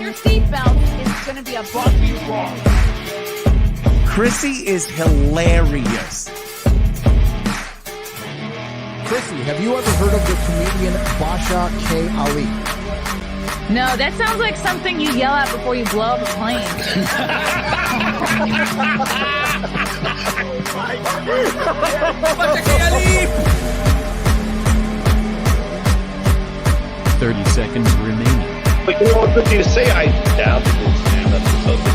your seatbelt. It's going to be a bumpy ride. Chrissie is hilarious. Chrissie, have you ever heard of the comedian Basha K. Ali? No, that sounds like something you yell at before you blow up a plane. 30 seconds remaining. But you know what, good to say, I doubt it will stand up to something.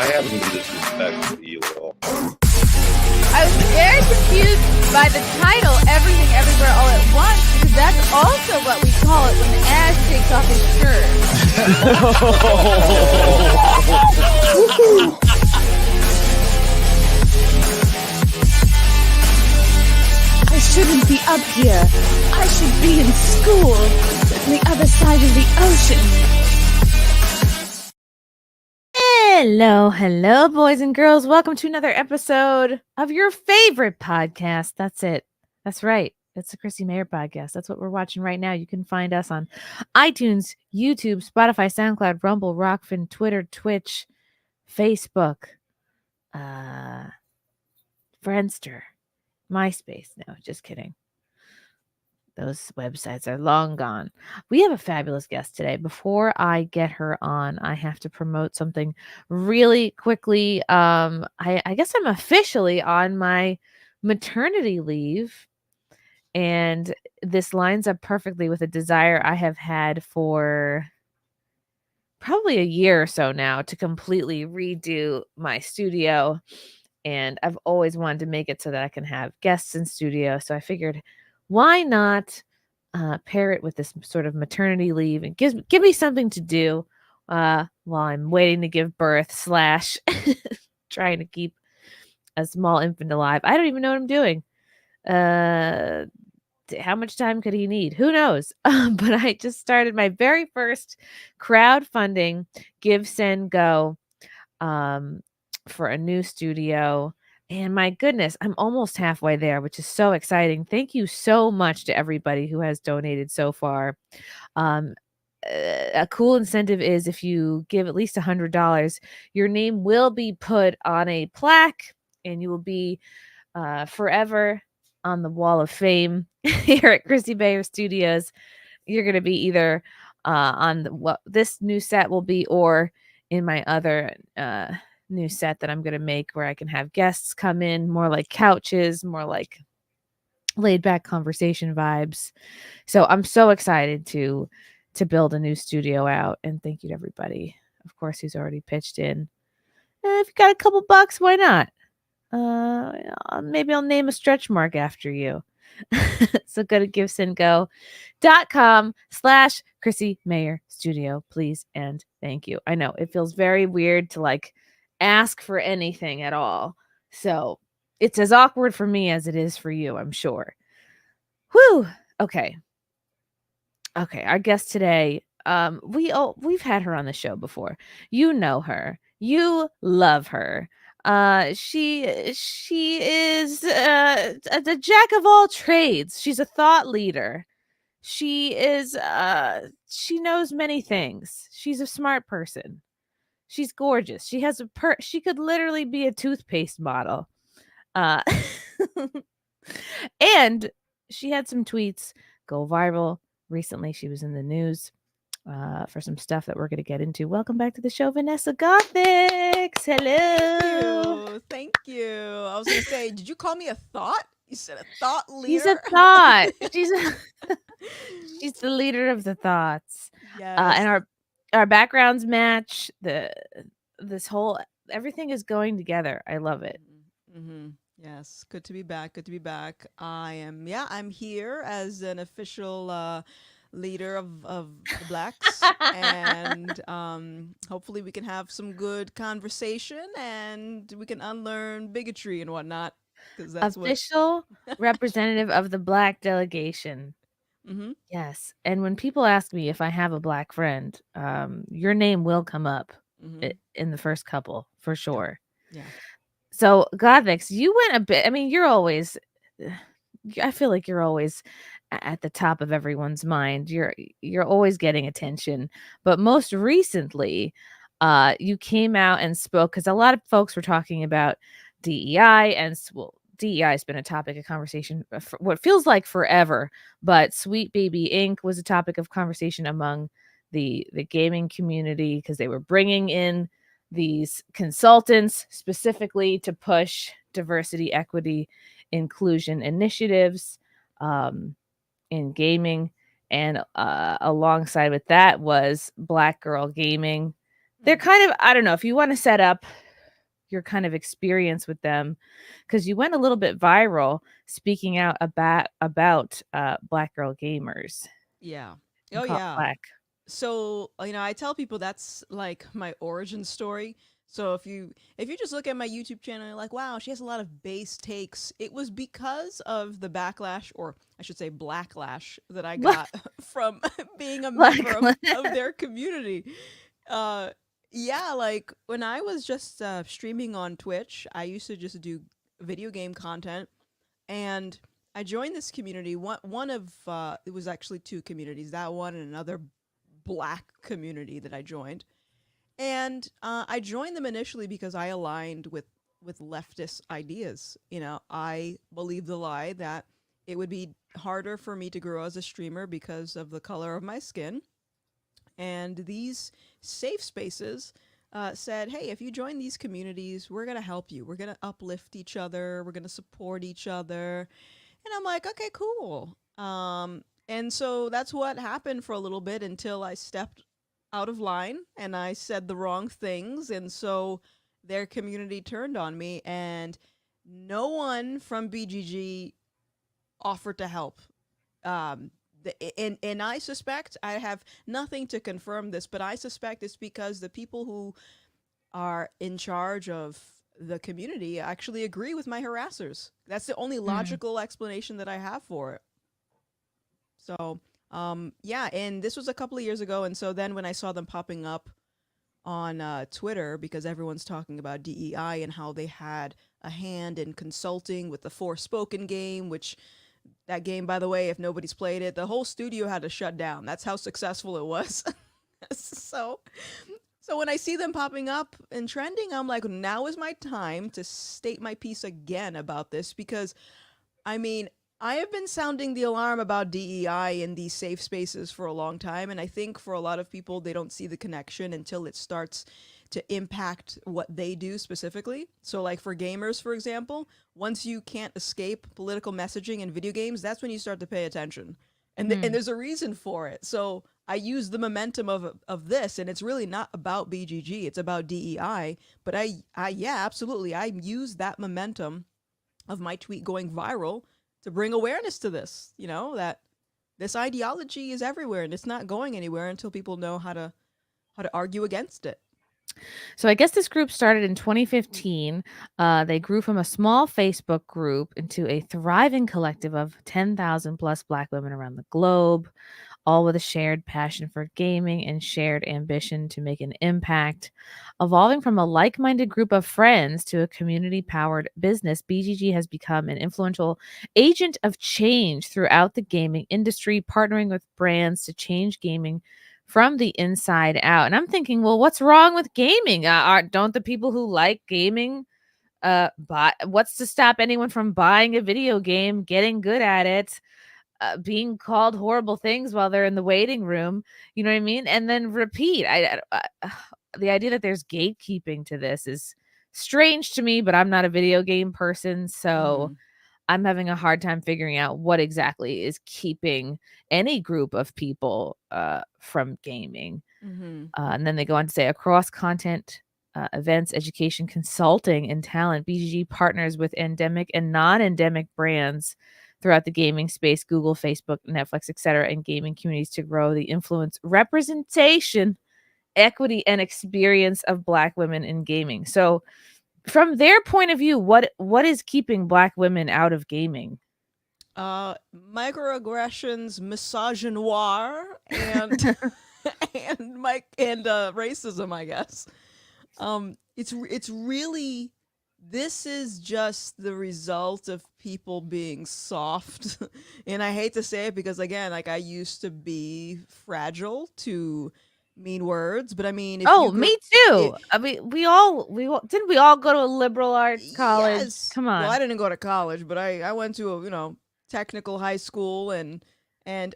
I haven't been disrespectful to you at all. I was very confused by the title, Everything Everywhere All at Once, because that's also what we call it when Ash takes off his shirt. I shouldn't be up here. I should be in school on the other side of the ocean. Hello, boys and girls. Welcome to another episode of your favorite podcast. That's it. That's right. It's the Chrissie Mayr podcast. That's what we're watching right now. You can find us on iTunes, YouTube, Spotify, SoundCloud, Rumble, Rockfin, Twitter, Twitch, Facebook, Friendster, MySpace. No, just kidding. Those websites are long gone. We have a fabulous guest today. Before I get her on, I have to promote something really quickly. I guess I'm officially on my maternity leave, and this lines up perfectly with a desire I have had for probably a year or so now to completely redo my studio. And I've always wanted to make it so that I can have guests in studio. So I figured, why not pair it with this sort of maternity leave and give me something to do while I'm waiting to give birth / trying to keep a small infant alive. I don't even know what I'm doing. How much time could he need? Who knows? But I just started my very first crowdfunding Give, Send, Go for a new studio. And my goodness, I'm almost halfway there, which is so exciting. Thank you so much to everybody who has donated so far. A cool incentive is if you give at least $100, your name will be put on a plaque and you will be forever on the wall of fame here at Chrissie Mayr Studios. You're going to be either on what this new set will be or in my other new set that I'm going to make where I can have guests come in, more like couches, more like laid back conversation vibes. So I'm so excited to build a new studio out, and thank you to everybody, of course, who's already pitched in. If you got a couple bucks, why not? Maybe I'll name a stretch mark after you. So go to givesendgo.com/Chrissie Mayr Studio, please and thank you. I know it feels very weird to ask for anything at all. So it's as awkward for me as it is for you, I'm sure. Whew. Okay. Our guest today, we've had her on the show before. You know her. You love her. She is the jack of all trades. She's a thought leader. She is she knows many things. She's a smart person. She's gorgeous. She has she could literally be a toothpaste model. And she had some tweets go viral recently. She was in the news for some stuff that we're going to get into. Welcome back to the show, Vanessa Gothix. Hello. Thank you. I was going to say, did you call me a thought? You said a thought leader? She's a thought. She's the leader of the thoughts. Yes. And our backgrounds match. Everything is going together. I love it. Mm-hmm. Yes, good to be back. I'm here as an official leader of the Blacks, and hopefully we can have some good conversation and we can unlearn bigotry and whatnot. That's official representative of the Black delegation. Mm-hmm. Yes, and when people ask me if I have a Black friend, your name will come up in the first couple for sure. Yeah. So Gothix, you went a bit. I mean, you're always I feel like you're always at the top of everyone's mind. You're always getting attention. But most recently, you came out and spoke because a lot of folks were talking about DEI well, DEI has been a topic of conversation for what feels like forever. But Sweet Baby Inc. was a topic of conversation among the gaming community because they were bringing in these consultants specifically to push diversity, equity, inclusion initiatives in gaming. And alongside with that was Black Girl Gaming. They're kind of, I don't know, if you want to set up your kind of experience with them, because you went a little bit viral speaking out about Black Girl Gamers. Yeah. And Oh call it yeah. Black. So, I tell people that's like my origin story. So if you just look at my YouTube channel, you're like, wow, she has a lot of base takes. It was because of the backlash, or I should say blacklash, that I got from being a member of their community. Yeah, like when I was just streaming on Twitch, I used to just do video game content, and I joined this community. One of it was actually two communities, that one and another Black community that I joined. And I joined them initially because I aligned with leftist ideas. I believe the lie that it would be harder for me to grow as a streamer because of the color of my skin. And these safe spaces said, hey, if you join these communities, we're going to help you. We're going to uplift each other. We're going to support each other. And I'm like, okay, cool. And so that's what happened for a little bit until I stepped out of line and I said the wrong things. And so their community turned on me, and no one from BGG offered to help. And I suspect, I have nothing to confirm this, but I suspect it's because the people who are in charge of the community actually agree with my harassers. That's the only logical explanation that I have for it. So, yeah, and this was a couple of years ago, and so then when I saw them popping up on Twitter, because everyone's talking about DEI and how they had a hand in consulting with the Forspoken game, which that game, by the way, if nobody's played it, the whole studio had to shut down. That's how successful it was. So when I see them popping up and trending, I'm like, now is my time to state my piece again about this, because, I mean, I have been sounding the alarm about DEI in these safe spaces for a long time, and I think for a lot of people, they don't see the connection until it starts to impact what they do specifically. So like for gamers, for example, once you can't escape political messaging in video games, that's when you start to pay attention. And, and there's a reason for it. So I use the momentum of this, and it's really not about BGG, it's about DEI. But I yeah, absolutely, I use that momentum of my tweet going viral to bring awareness to this, that this ideology is everywhere and it's not going anywhere until people know how to argue against it. So I guess this group started in 2015. They grew from a small Facebook group into a thriving collective of 10,000 plus Black women around the globe, all with a shared passion for gaming and shared ambition to make an impact. Evolving from a like-minded group of friends to a community-powered business, BGG has become an influential agent of change throughout the gaming industry, partnering with brands to change gaming from the inside out. And I'm thinking, well, what's wrong with gaming? Don't the people who like gaming buy? What's to stop anyone from buying a video game, getting good at it, being called horrible things while they're in the waiting room? You know what I mean? And then repeat. The idea that there's gatekeeping to this is strange to me, but I'm not a video game person, so I'm having a hard time figuring out what exactly is keeping any group of people from gaming. And then they go on to say, across content, events, education, consulting, and talent, BGG partners with endemic and non-endemic brands throughout the gaming space, Google, Facebook, Netflix, etc., and gaming communities to grow the influence, representation, equity, and experience of Black women in gaming. So from their point of view, what is keeping Black women out of gaming? Microaggressions, misogynoir, and and racism, I guess. It's really this is just the result of people being soft. And I hate to say it because, again, like I used to be fragile to mean words, but I mean, if Oh, you me grew, too. it, I mean, we all didn't we all go to a liberal arts college? yes. Come Well, I on. didn't go to college, but I went to a, technical high school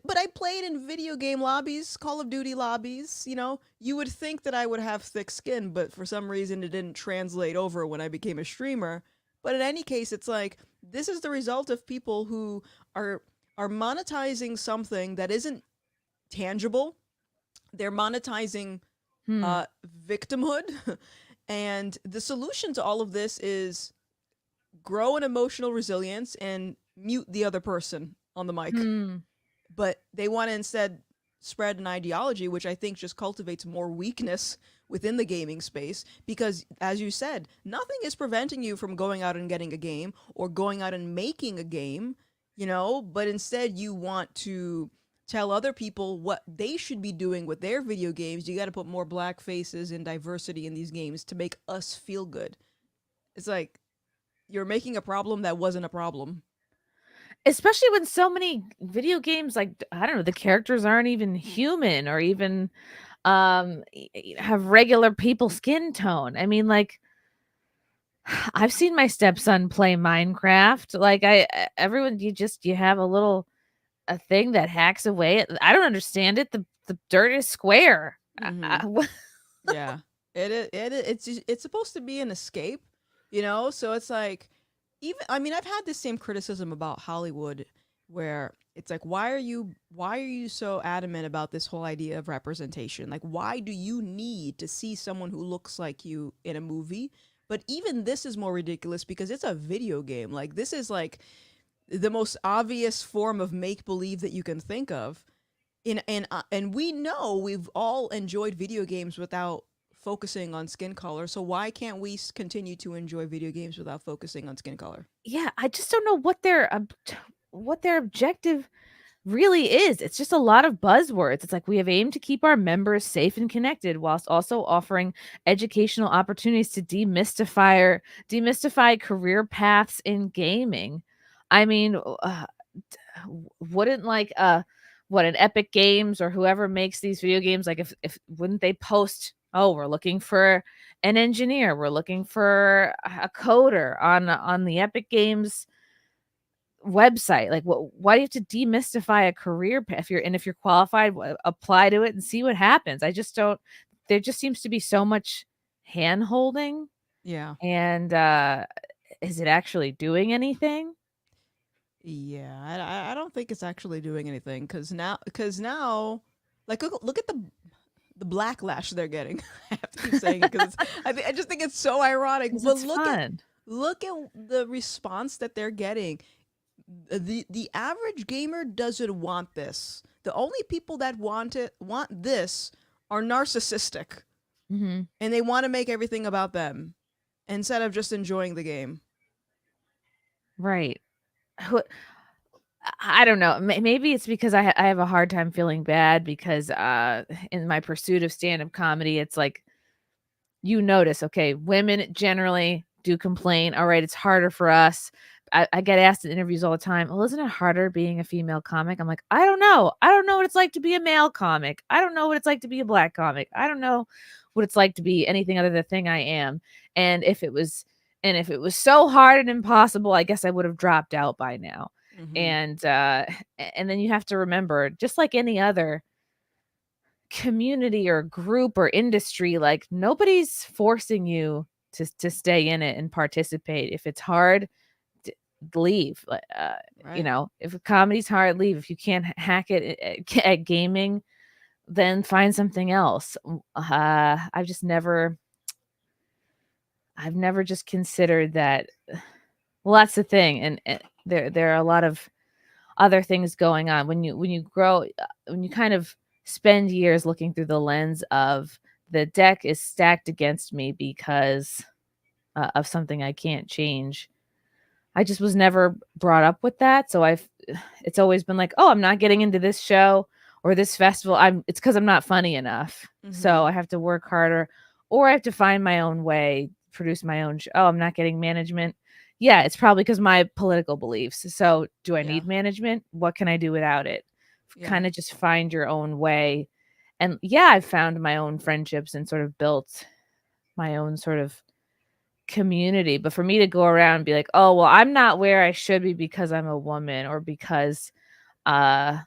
but I played in video game lobbies, Call of Duty lobbies, You would think that I would have thick skin, but for some reason it didn't translate over when I became a streamer. But in any case, it's like this is the result of people who are are monetizing something that isn't tangible. They're monetizing Hmm. uh victimhood. And the solution to all of this is grow an emotional resilience and mute the other person on the mic. Hmm. But they want to instead spread an ideology, which I think just cultivates more weakness within the gaming space. Because, as you said, nothing is preventing you from going out and getting a game or going out and making a game, but instead you want to tell other people what they should be doing with their video games. You got to put more black faces and diversity in these games to make us feel good. It's like you're making a problem that wasn't a problem. Especially when so many video games, like, I don't know, the characters aren't even human or even have regular people skin tone. I mean, like, I've seen my stepson play Minecraft. Like, everyone, you have a thing that hacks away. I don't understand it. The dirt is square. Mm-hmm. Yeah. It's supposed to be an escape, So it's like even I mean, I've had this same criticism about Hollywood where it's like why are you so adamant about this whole idea of representation? Like why do you need to see someone who looks like you in a movie? But even this is more ridiculous because it's a video game. Like this is like the most obvious form of make believe that you can think of. And we know we've all enjoyed video games without focusing on skin color. So why can't we continue to enjoy video games without focusing on skin color? Yeah, I just don't know what their objective really is. It's just a lot of buzzwords. It's like we have aimed to keep our members safe and connected whilst also offering educational opportunities to demystify career paths in gaming. I mean, wouldn't like what an Epic Games or whoever makes these video games, like if wouldn't they post, oh, we're looking for an engineer, we're looking for a coder on the Epic Games website. Like, why do you have to demystify a career path? If you're qualified, apply to it and see what happens. I just don't. There just seems to be so much hand holding, Yeah. and is it actually doing anything? Yeah, I don't think it's actually doing anything because now, like look at the backlash they're getting. I have to keep saying it because I just think it's so ironic. 'Cause But it's fun. look at the response that they're getting. The average gamer doesn't want this. The only people that want this are narcissistic, Hmm. and they want to make everything about them instead of just enjoying the game. Right. Who- I don't know. Maybe it's because I have a hard time feeling bad because in my pursuit of stand-up comedy, it's like you notice, okay, women generally do complain. All right, it's harder for us. I get asked in interviews all the time, well, isn't it harder being a female comic? I'm like, I don't know. I don't know what it's like to be a male comic. I don't know what it's like to be a black comic. I don't know what it's like to be anything other than the thing I am. And if it was so hard and impossible, I guess I would have dropped out by now. Hmm. And then you have to remember, just like any other community or group or industry, like nobody's forcing you to stay in it and participate. If it's hard, leave. Right. If comedy's hard, leave. If you can't hack it at gaming, then find something else. I've never just considered that. Well, that's the thing, and there are a lot of other things going on when you grow, when you kind of spend years looking through the lens of the deck is stacked against me because of something I can't change. I just was never brought up with that, so it's always been like, oh, I'm not getting into this show or this festival. It's because I'm not funny enough, Hmm. so I have to work harder, or I have to find my own way produce my own oh, I'm not getting management. Yeah, it's probably because my political beliefs. So do I Yeah. need management? What can I do without it? Yeah. Kind of just find your own way. And yeah, I've found my own friendships and sort of built my own sort of community. But for me to go around and be like, oh, well, I'm not where I should be because I'm a woman or because I'm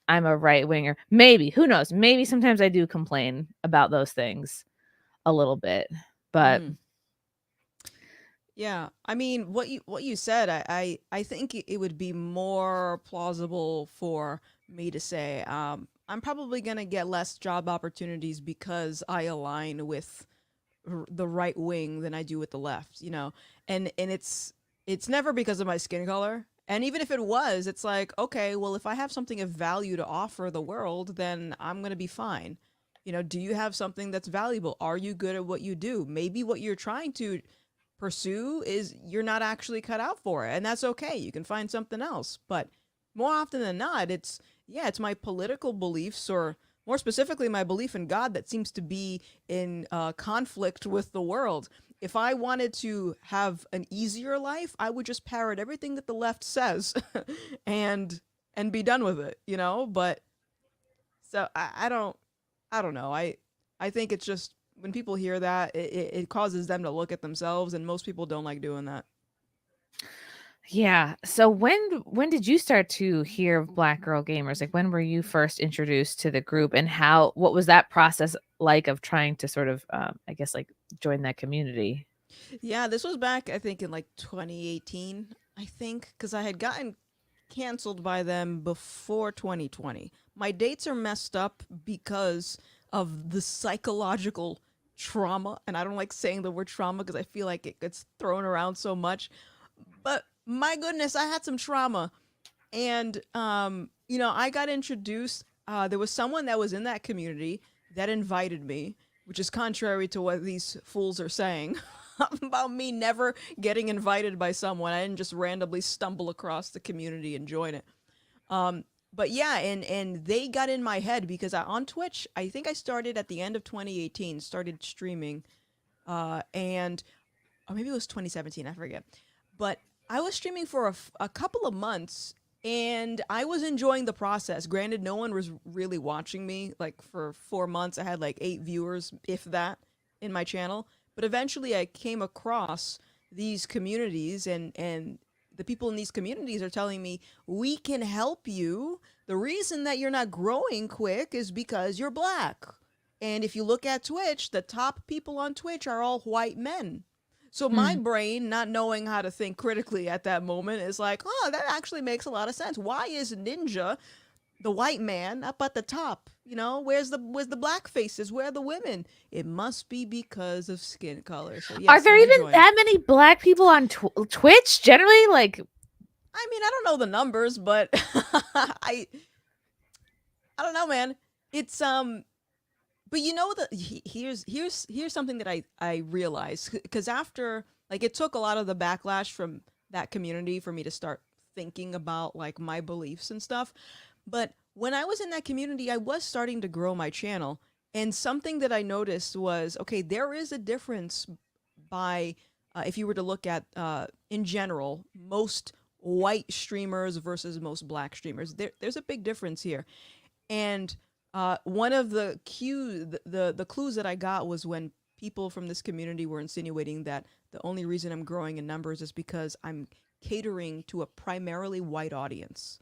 a right winger. Maybe, who knows? Maybe sometimes I do complain about those things a little bit, but Yeah, I mean, what you said, I think it would be more plausible for me to say, I'm probably gonna get less job opportunities because I align with the right wing than I do with the left, you know, and it's never because of my skin color. And even if it was, it's like, okay, well, if I have something of value to offer the world, then I'm gonna be fine. You know, do you have something that's valuable? Are you good at what you do? Maybe what you're trying to pursue is you're not actually cut out for it, and that's okay. You can find something else. But more often than not, it's it's my political beliefs, or more specifically my belief in God, that seems to be in conflict with the world. If I wanted to have an easier life, I would just parrot everything that the left says and be done with it, you know. But so I don't know. I think it's just when people hear that, it causes them to look at themselves, and most people don't like doing that. yeah. So when did you start to hear of Black Girl Gamers? Like, when were you first introduced to the group, and what was that process like of trying to sort of I guess like join that community? Yeah, this was back, I think, in like 2018, I think, because I had gotten canceled by them before 2020. My dates are messed up because of the psychological trauma, and I don't like saying the word trauma because I feel like it gets thrown around so much. But my goodness, I had some trauma. And you know, I got introduced, there was someone that was in that community that invited me, which is contrary to what these fools are saying about me never getting invited by someone. I didn't just randomly stumble across the community and join it. But yeah, and they got in my head because on Twitch, I think I started at the end of 2018, started streaming, and or maybe it was 2017, I forget. But I was streaming for a couple of months, and I was enjoying the process. Granted, no one was really watching me. Like, for 4 months, I had like 8 viewers, if that, in my channel. But eventually I came across these communities, and the people in these communities are telling me, we can help you. The reason that you're not growing quick is because you're Black. And if you look at Twitch, the top people on Twitch are all white men. So my brain, not knowing how to think critically at that moment, is like, oh, that actually makes a lot of sense. Why is Ninja, the white man, up at the top? You know, where's the Black faces? Where are the women? It must be because of skin color. So yes, Are there even that many Black people on Twitch generally? Like, I mean, I don't know the numbers, but I don't know, man. It's but you know, here's something that I realized, because after, like, it took a lot of the backlash from that community for me to start thinking about like my beliefs and stuff. But when I was in that community, I was starting to grow my channel, and something that I noticed was, okay, there is a difference by if you were to look at in general, most white streamers versus most Black streamers. There's a big difference here. And one of the clues that I got was when people from this community were insinuating that the only reason I'm growing in numbers is because I'm catering to a primarily white audience.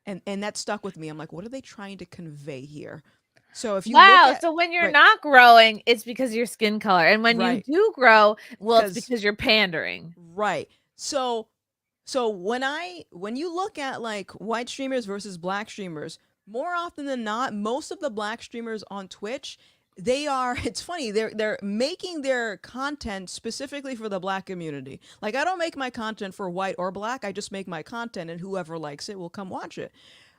And that stuck with me. I'm like, what are they trying to convey here? So if you look at, so when you're not growing, it's because of your skin color. And when you do grow, well, it's because you're pandering. Right. So when you look at like white streamers versus Black streamers, more often than not, most of the Black streamers on Twitch, it's funny, they're making their content specifically for the Black community. Like, I don't make my content for white or Black, I just make my content, and whoever likes it will come watch it.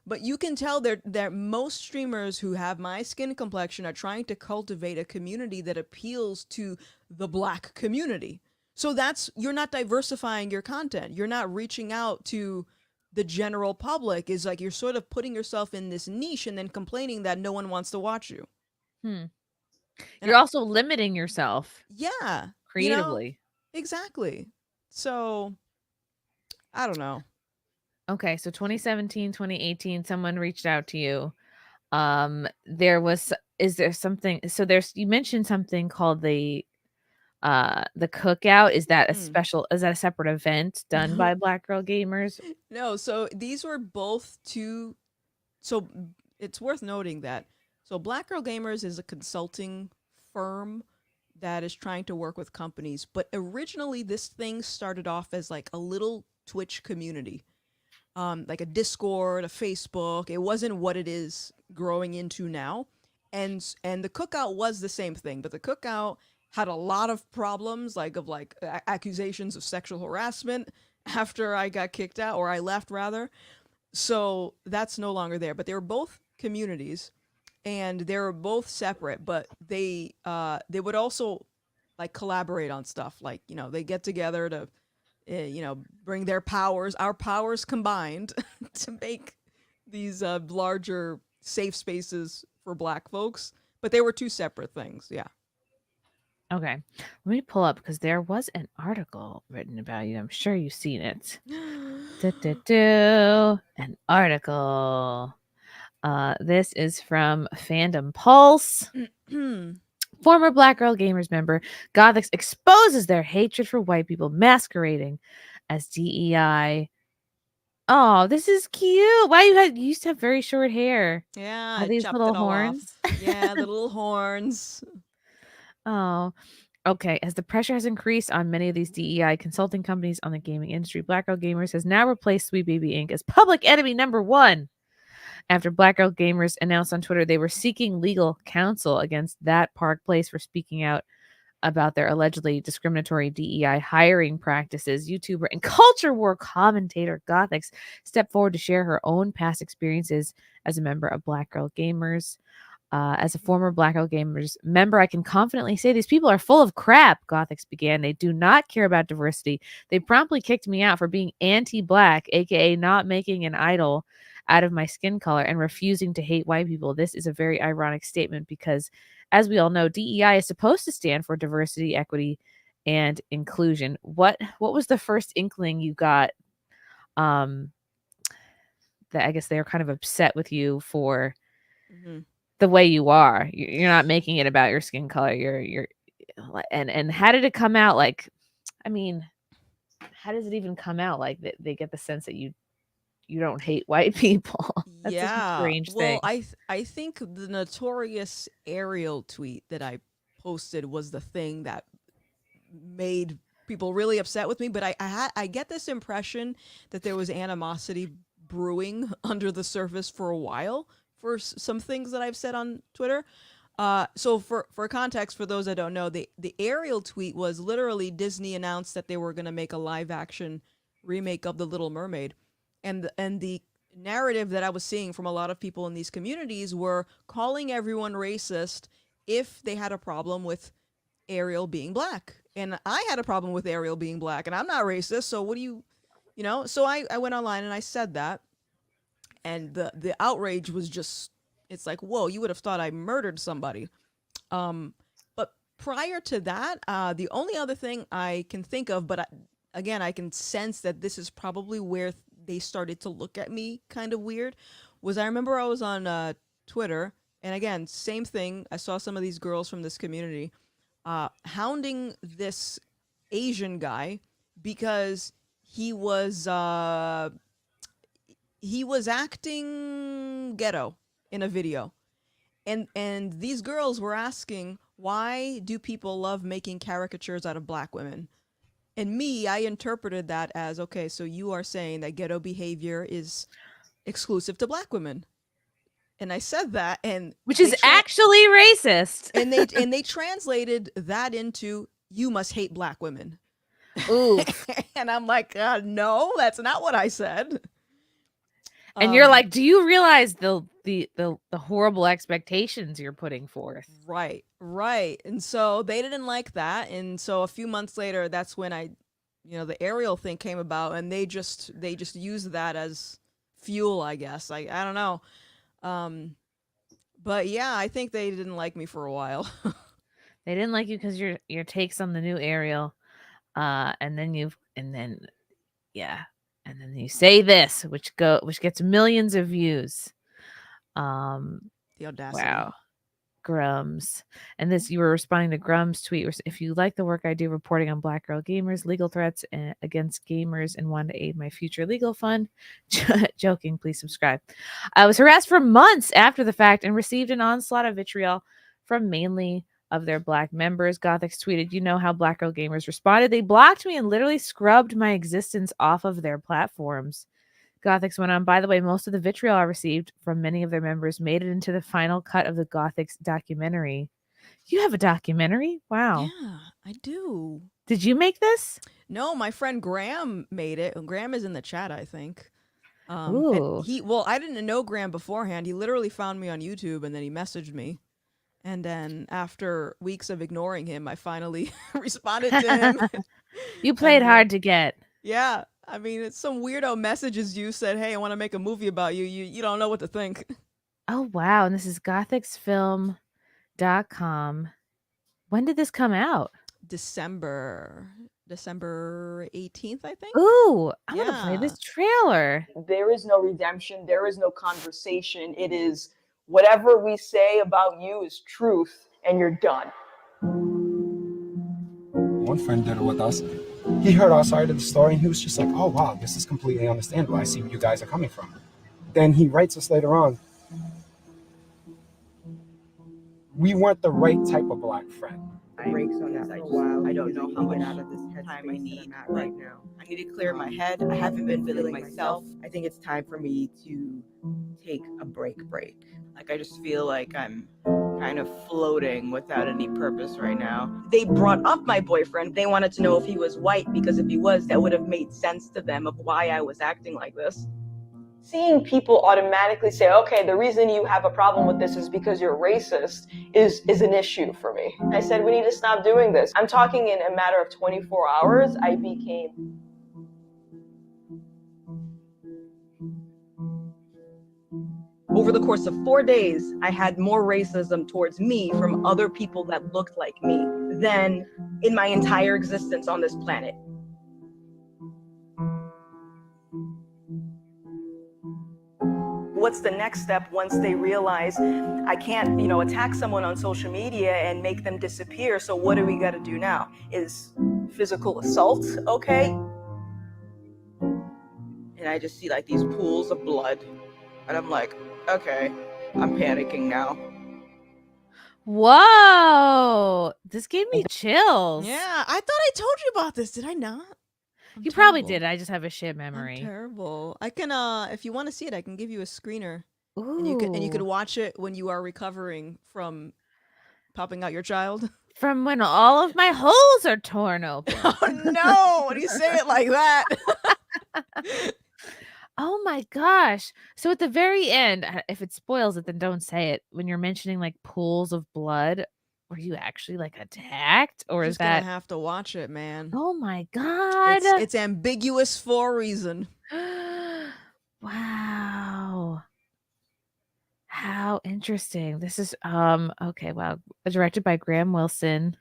But you can tell that most streamers who have my skin complexion are trying to cultivate a community that appeals to the Black community. So you're not diversifying your content. You're not reaching out to the general public. Is like, you're sort of putting yourself in this niche and then complaining that no one wants to watch you. You're also limiting yourself. Yeah. You know, creatively. exactly. So I don't know. Okay, so 2017, 2018, someone reached out to you. There was is there something so there's you mentioned something called the cookout. Is that a Mm. separate event done No, by Black Girl Gamers? no. So these were both two. So it's worth noting that Black Girl Gamers is a consulting firm that is trying to work with companies, but originally this thing started off as like a little Twitch community, like a Discord, a Facebook. It wasn't what it is growing into now, and the cookout was the same thing, but the cookout had a lot of problems, like accusations of sexual harassment after I got kicked out or I left rather. So that's no longer there. But they were both communities, and they were both separate. But they would also like collaborate on stuff. Like they get together to bring their powers, our powers combined, to make these larger safe spaces for Black folks. But they were two separate things. Yeah. Okay. Let me pull up because there was an article written about you. I'm sure you've seen it. An article. This is from Fandom Pulse. Former Black Girl Gamers member Gothix exposes their hatred for white people masquerading as DEI. Oh, this is cute. Why you used to have very short hair? Yeah, All I these chopped little it all off. horns. Yeah, the little horns. Oh, okay. As the pressure has increased on many of these DEI consulting companies on the gaming industry, Black Girl Gamers has now replaced Sweet Baby Inc. as public enemy number one. After Black Girl Gamers announced on Twitter they were seeking legal counsel against that Park Place for speaking out about their allegedly discriminatory DEI hiring practices, YouTuber and culture war commentator Gothix stepped forward to share her own past experiences as a member of Black Girl Gamers. As a former Black Girl Gamers member, I can confidently say these people are full of crap, Gothix began. They do not care about diversity. They promptly kicked me out for being anti-Black, aka not making an idol out of my skin color and refusing to hate white people. This is a very ironic statement because, as we all know, DEI is supposed to stand for diversity, equity, and inclusion. What was the first inkling you got? That I guess they were kind of upset with you for the way you are. You're not making it about your skin color. You're and how did it come out? Like, I mean, how does it even come out? Like they get the sense that you don't hate white people. That's such a Yeah. strange Well, thing. I think the notorious Ariel tweet that I posted was the thing that made people really upset with me. But I get this impression that there was animosity brewing under the surface for a while for some things that I've said on Twitter. So for context, for those that don't know, the Ariel tweet was literally Disney announced that they were going to make a live action remake of The Little Mermaid, and the narrative that I was seeing from a lot of people in these communities were calling everyone racist if they had a problem with Ariel being Black. And I had a problem with Ariel being Black, and I'm not racist. So what do you. So I went online and I said that, and the outrage was just, it's like, whoa, you would have thought I murdered somebody. But prior to that, the only other thing I can think of, but again, I can sense that this is probably where they started to look at me kind of weird, was I remember I was on Twitter, and again, same thing. I saw some of these girls from this community hounding this Asian guy because he was acting ghetto in a video. And these girls were asking, why do people love making caricatures out of Black women? And me, I interpreted that as, okay, so you are saying that ghetto behavior is exclusive to Black women. And I said that, and Which is actually racist. and they translated that into, you must hate Black women. Ooh. And I'm like, no, that's not what I said. And you're like, do you realize the horrible expectations you're putting forth? Right. And so they didn't like that. And so a few months later, that's when the Ariel thing came about, and they just used that as fuel, I guess. I don't know. But yeah, I think they didn't like me for a while. They didn't like you because your takes on the new Ariel, and then you say this, which gets millions of views. The audacity. Wow. Grums. And this, you were responding to Grum's tweet. If you like the work I do reporting on Black girl gamers, legal threats against gamers, and want to aid my future legal fund, joking, please subscribe. I was harassed for months after the fact and received an onslaught of vitriol from mainly of their Black members. Gothix tweeted, "You know how Black girl gamers responded? They blocked me and literally scrubbed my existence off of their platforms." Gothix went on, "By the way, most of the vitriol I received from many of their members made it into the final cut of the Gothix documentary." You have a documentary? Wow. Yeah, I do. Did you make this? No, my friend Graham made it. Graham is in the chat, I think. Ooh. I didn't know Graham beforehand. He literally found me on YouTube and then he messaged me. And then after weeks of ignoring him, I finally responded to him. You played hard to get. Yeah. I mean, it's some weirdo messages you said, "Hey, I want to make a movie about you." You don't know what to think. Oh, wow. And this is gothixfilm.com. When did this come out? December 18th, I think. Ooh, I'm going to play this trailer. There is no redemption. There is no conversation. It is whatever we say about you is truth, and you're done. One friend did it with us. He heard our side of the story and he was just like, "Oh wow, this is completely understandable. I see where you guys are coming from." Then he writes us later on, "We weren't the right type of Black friend." Breaks on that for a while. I don't know how much out of this time I need right now. I need to clear my head. I haven't been feeling myself. I think it's time for me to take a break. Like, I just feel like I'm kind of floating without any purpose right now. They brought up my boyfriend. They wanted to know if he was white, because if he was, that would have made sense to them of why I was acting like this. Seeing people automatically say, "Okay, the reason you have a problem with this is because you're racist," is an issue for me. I said, we need to stop doing this. I'm talking in a matter of 24 hours, I became... Over the course of 4 days, I had more racism towards me from other people that looked like me than in my entire existence on this planet. What's the next step once they realize I can't, attack someone on social media and make them disappear? So what do we got to do now? Is physical assault okay? And I just see like these pools of blood, and I'm like, okay, I'm panicking now. Whoa, this gave me chills. Yeah, I thought I told you about this. Did I not? You probably did. I just have a shit memory. I'm terrible. I can, if you want to see it, I can give you a screener. Ooh. And you could watch it when you are recovering from popping out your child. From when all of my holes are torn open. Oh no! What do you say it like that? Oh my gosh. So at the very end, if it spoils it, then don't say it. When you're mentioning like pools of blood, were you actually like attacked, or is that? Gonna have to watch it, man. Oh my god! It's ambiguous for a reason. Wow. How interesting. This is okay. Wow. Directed by Graham Wilson,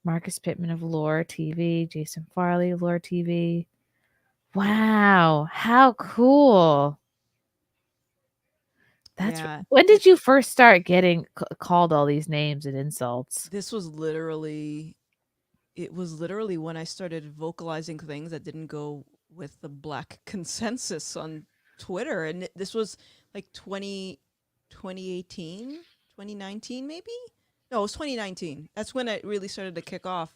Marcus Pittman of Lore TV, Jason Farley of Lore TV. Wow, how cool. That's when did you first start getting called all these names and insults? It was literally when I started vocalizing things that didn't go with the Black consensus on Twitter. And this was like 2018, 2019 maybe? No, it was 2019. That's when it really started to kick off.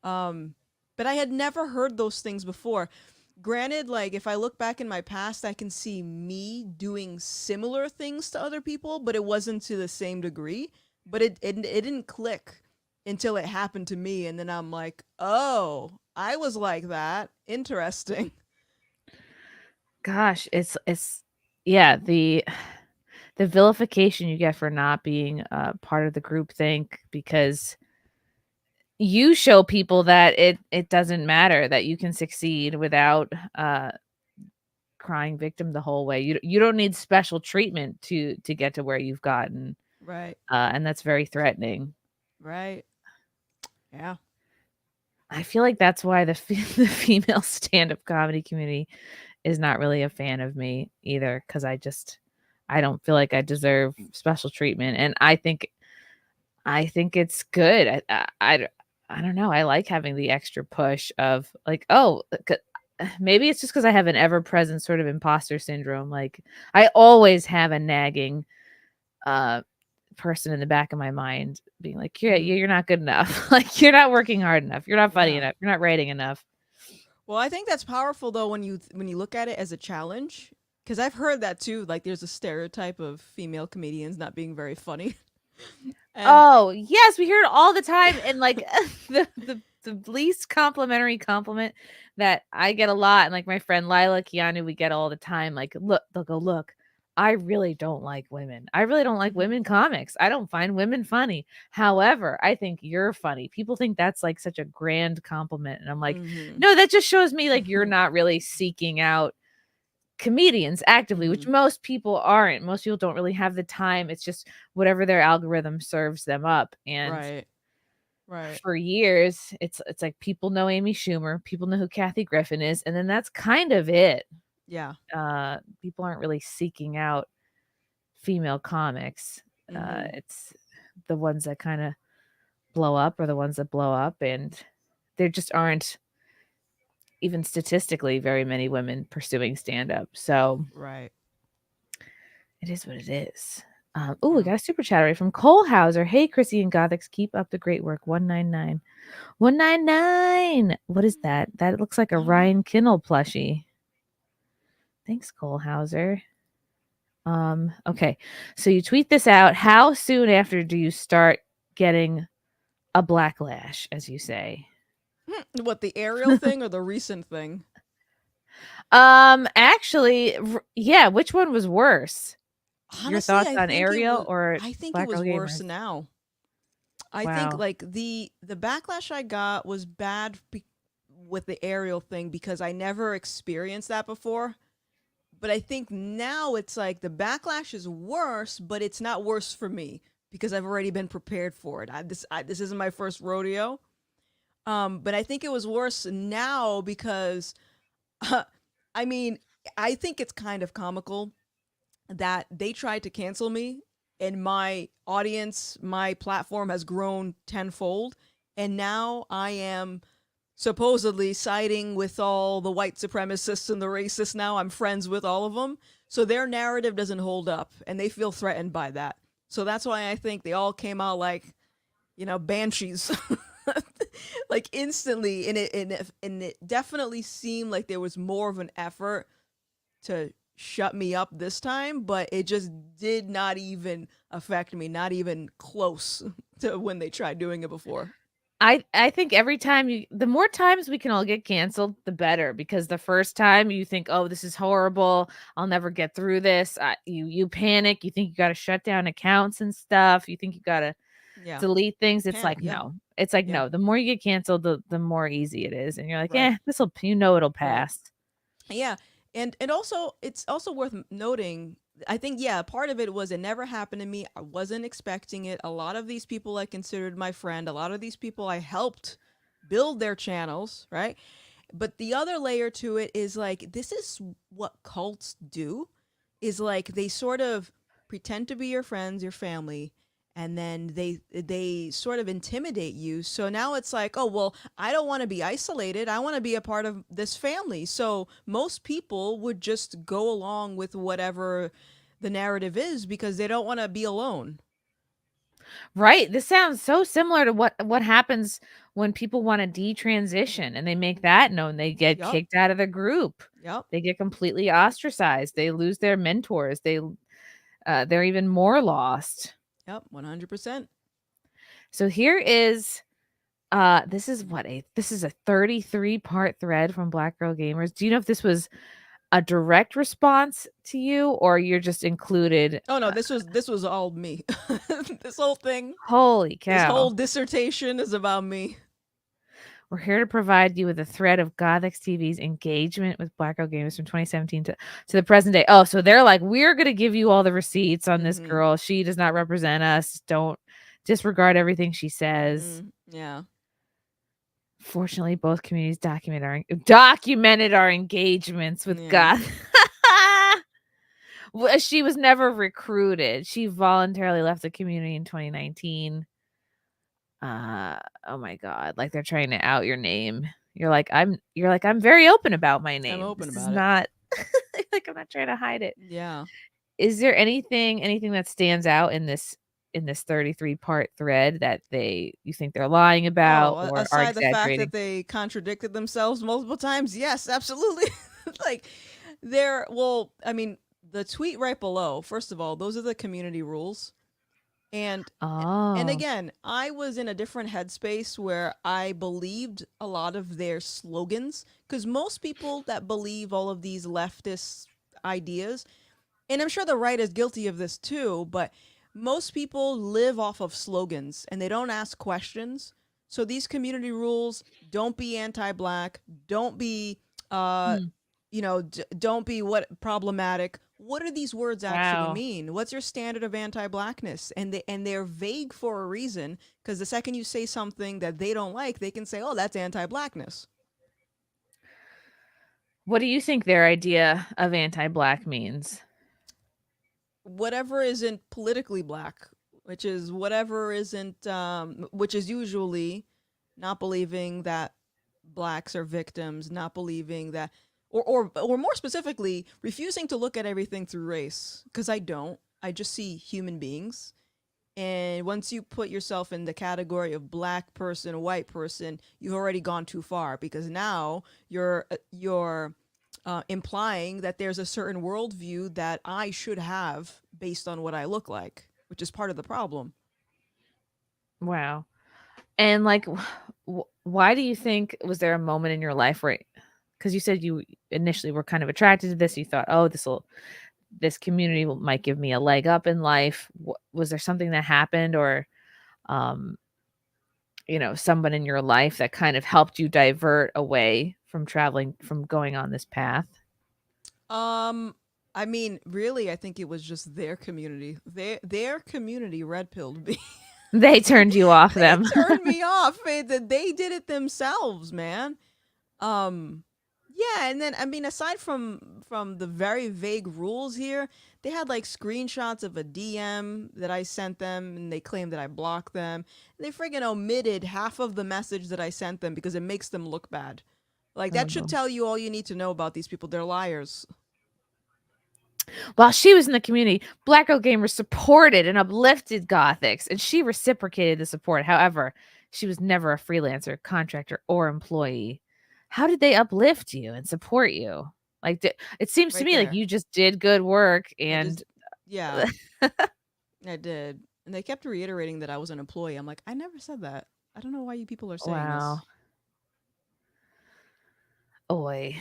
But I had never heard those things before. Granted, like, if I look back in my past, I can see me doing similar things to other people, but it wasn't to the same degree. But it didn't click until it happened to me, and then I'm like, oh, I was like that. Interesting. Gosh, it's yeah, the vilification you get for not being part of the group think, because you show people that it doesn't matter, that you can succeed without crying victim the whole way. You don't need special treatment to get to where you've gotten. Right. And that's very threatening. Right. Yeah. I feel like that's why the female stand-up comedy community is not really a fan of me either, because I don't feel like I deserve special treatment, and I think it's good. I don't know. I like having the extra push of like, oh, maybe it's just because I have an ever-present sort of imposter syndrome. Like I always have a nagging person in the back of my mind being like, you're not good enough. Like you're not working hard enough. You're not funny enough. You're not writing enough. Well, I think that's powerful though when you look at it as a challenge, because I've heard that too. Like there's a stereotype of female comedians not being very funny. Oh yes, we hear it all the time, and like the least complimentary compliment that I get a lot, and like my friend Lila Keanu, we get all the time. Like, look, they'll go, look, I really don't like women. I really don't like women comics. I don't find women funny. However, I think you're funny. People think that's like such a grand compliment, and I'm like, no, that just shows me like you're not really seeking out comedians actively, which most people aren't. Most people don't really have the time. It's just whatever their algorithm serves them up. And right. for years, it's like people know Amy Schumer, people know who Kathy Griffin is, and then that's kind of it. Yeah. People aren't really seeking out female comics. It's the ones that kind of blow up or the ones that blow up, and there just aren't even statistically very many women pursuing stand-up. So right, it is what it is. We got a super chat right from Cole Hauser. Hey, Chrissy and Gothix, keep up the great work. 199. 199. What is that? That looks like a Ryan Kinnell plushie. Thanks, Cole Hauser. Okay. So you tweet this out. How soon after do you start getting a blacklash, as you say? What, the Ariel thing or the recent thing? Actually, yeah. Which one was worse? Honestly, your thoughts on Ariel or I think Black it was Girl worse Gamers? now. I think like the backlash I got was bad with the Ariel thing because I never experienced that before. But I think now it's like the backlash is worse, but it's not worse for me because I've already been prepared for it. This isn't my first rodeo. But I think it was worse now because, I mean, I think it's kind of comical that they tried to cancel me and my audience, my platform has grown tenfold. And now I am supposedly siding with all the white supremacists and the racists now. I'm friends with all of them. So their narrative doesn't hold up and they feel threatened by that. So that's why I think they all came out like, banshees. Like instantly, and it definitely seemed like there was more of an effort to shut me up this time, but it just did not even affect me, not even close to when they tried doing it before. I think every time the more times we can all get canceled, the better, because the first time you think, oh, this is horrible, I'll never get through this. You panic, you think you got to shut down accounts and stuff, you think you got to delete things. It's like, no, it's like, no, the more you get canceled, the more easy it is. And you're like, this'll, it'll pass. Right. Yeah. And also, it's also worth noting, I think, part of it was it never happened to me. I wasn't expecting it. A lot of these people I considered my friend. A lot of these people I helped build their channels, right? But the other layer to it is like, this is what cults do, is like they sort of pretend to be your friends, your family, and then they sort of intimidate you. So now it's like, oh, well, I don't want to be isolated. I want to be a part of this family. So most people would just go along with whatever the narrative is because they don't want to be alone. Right. This sounds so similar to what happens when people want to detransition and they make that known. They get kicked out of the group. They get completely ostracized. They lose their mentors. They're even more lost. Yep, 100%. So here is this is a 33-part thread from Black Girl Gamers. Do you know if this was a direct response to you or you're just included? Oh no, this was all me. This whole thing. Holy cow. This whole dissertation is about me. We're here to provide you with a thread of Gothix TV's engagement with Black Girl Gamers from 2017 to the present day. Oh, so they're like, we're going to give you all the receipts on this girl. She does not represent us. Don't disregard everything she says. Yeah. Fortunately, both communities documented our engagements with God. She was never recruited. She voluntarily left the community in 2019. Oh my God. Like they're trying to out your name. You're like, I'm very open about my name. I'm open This about is it. not like I'm not trying to hide it. Yeah. Is there anything that stands out in this 33-part thread that you think they're lying about or are aside the fact exaggerating? that they contradicted themselves multiple times, yes, absolutely. Like I mean, the tweet right below, first of all, those are the community rules. And again, I was in a different headspace where I believed a lot of their slogans, because most people that believe all of these leftist ideas, and I'm sure the right is guilty of this too, but most people live off of slogans and they don't ask questions. So these community rules: don't be anti-black, don't be don't be problematic. What do these words actually mean? What's your standard of anti-blackness? And they're vague for a reason, because the second you say something that they don't like, they can say, "Oh, that's anti-blackness." What do you think their idea of anti-black means? Whatever isn't politically black, which is whatever isn't which is usually not believing that blacks are victims, not believing that, or more specifically, refusing to look at everything through race, because I just see human beings. And once you put yourself in the category of black person, white person, you've already gone too far, because now you're implying that there's a certain worldview that I should have based on what I look like, which is part of the problem. Wow. And like, why do you think, was there a moment in your life where, because you said you initially were kind of attracted to this, you thought, oh, this community might give me a leg up in life. Was there something that happened, or, someone in your life that kind of helped you divert away from going on this path? I mean, really, I think it was just their community. Their community red pilled me. They turned you off them. They turned me off. They did it themselves, man. Yeah, and then I mean, aside from the very vague rules here, they had like screenshots of a DM that I sent them, and they claimed that I blocked them. And they friggin' omitted half of the message that I sent them because it makes them look bad. Like, that should tell you all you need to know about these people. They're liars. While she was in the community, Black Girl Gamer supported and uplifted Gothix, and she reciprocated the support. However, she was never a freelancer, contractor, or employee. How did they uplift you and support you? Like, it seems to me like you just did good work, and yeah, I did. And they kept reiterating that I was an employee. I'm like, I never said that. I don't know why you people are saying this. Oy.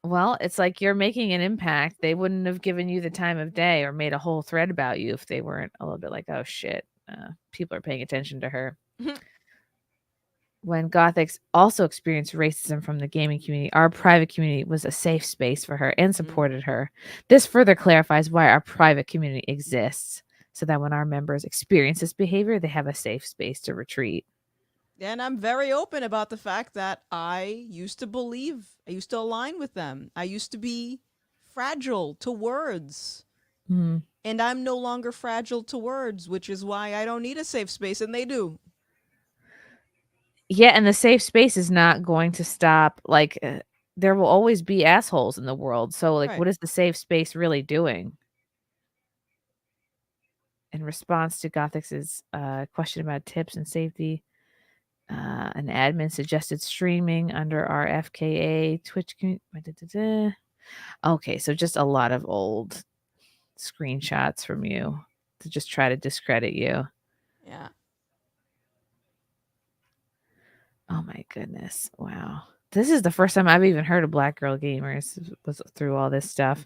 Well, it's like you're making an impact. They wouldn't have given you the time of day or made a whole thread about you if they weren't a little bit like, oh shit, people are paying attention to her. When Gothix also experienced racism from the gaming community, our private community was a safe space for her and supported her. This further clarifies why our private community exists, so that when our members experience this behavior, they have a safe space to retreat. And I'm very open about the fact that I used to align with them. I used to be fragile to words. Mm-hmm. And I'm no longer fragile to words, which is why I don't need a safe space, and they do. Yeah, and the safe space is not going to stop. Like, there will always be assholes in the world. So, like, what is the safe space really doing? In response to Gothix's question about tips and safety, an admin suggested streaming under our FKA Twitch. Okay, so just a lot of old screenshots from you to just try to discredit you. Yeah. Oh my goodness. Wow. This is the first time I've even heard of Black Girl Gamers was through all this stuff.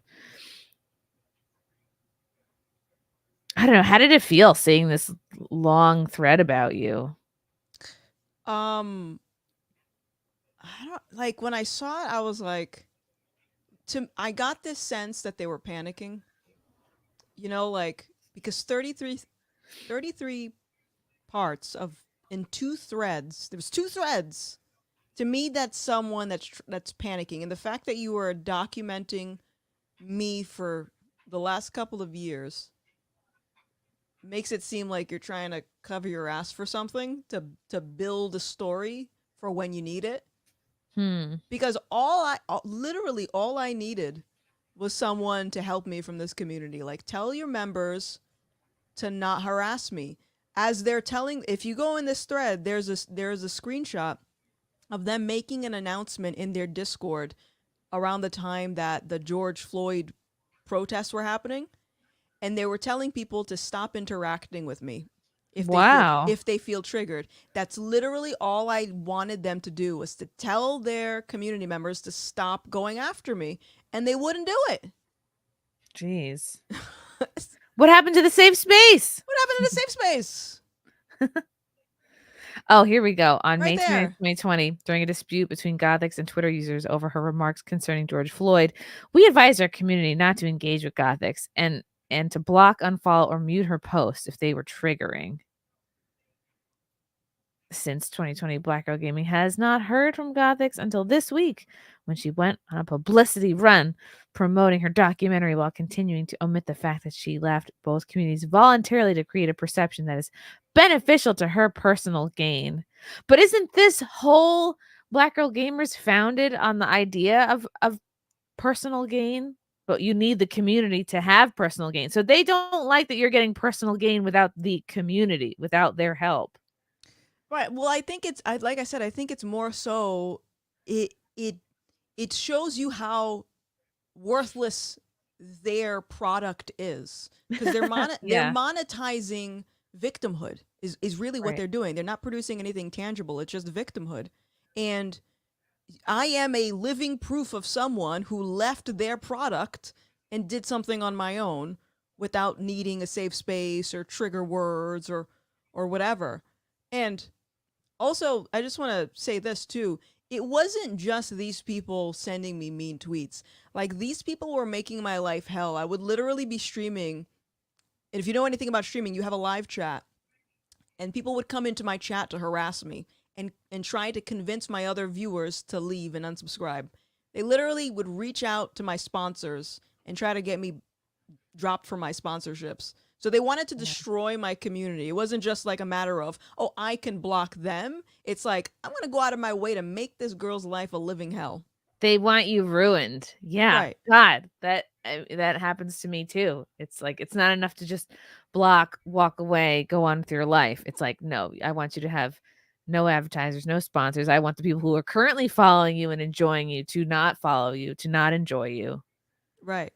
I don't know. How did it feel seeing this long thread about you? I don't, like, when I saw it, I was like, I got this sense that they were panicking, like, because 33 parts in 2 threads. There was 2 threads. To me, that's someone that's panicking, and the fact that you are documenting me for the last couple of years makes it seem like you're trying to cover your ass for something to build a story for when you need it. Because literally all I needed was someone to help me from this community. Like, tell your members to not harass me. As they're telling, if you go in this thread, there's a screenshot of them making an announcement in their Discord around the time that the George Floyd protests were happening, and they were telling people to stop interacting with me if they feel triggered. That's literally all I wanted them to do, was to tell their community members to stop going after me, and they wouldn't do it. Jeez. What happened to the safe space? What happened to the safe space? Oh, here we go. On Right May 29, there. 2020, during a dispute between Gothix and Twitter users over her remarks concerning George Floyd, we advised our community not to engage with Gothix and to block, unfollow, or mute her posts if they were triggering. Since 2020, Black Girl Gaming has not heard from Gothix until this week, when she went on a publicity run promoting her documentary while continuing to omit the fact that she left both communities voluntarily to create a perception that is beneficial to her personal gain. But isn't this whole Black Girl Gamers founded on the idea of personal gain? But you need the community to have personal gain. So they don't like that you're getting personal gain without the community, without their help. Right. Well, I think like I said, I think it's more so it shows you how worthless their product is, because they're they're monetizing victimhood is really what they're doing. They're not producing anything tangible. It's just victimhood. And I am a living proof of someone who left their product and did something on my own without needing a safe space or trigger words or whatever. And also, I just want to say this too. It wasn't just these people sending me mean tweets. Like, these people were making my life hell. I would literally be streaming. And if you know anything about streaming, you have a live chat. And people would come into my chat to harass me and try to convince my other viewers to leave and unsubscribe. They literally would reach out to my sponsors and try to get me dropped from my sponsorships. So they wanted to destroy my community. It wasn't just like a matter of, oh, I can block them. It's like, I'm going to go out of my way to make this girl's life a living hell. They want you ruined. Yeah. Right. God, that happens to me too. It's like, it's not enough to just block, walk away, go on with your life. It's like, no, I want you to have no advertisers, no sponsors. I want the people who are currently following you and enjoying you to not follow you, to not enjoy you. Right.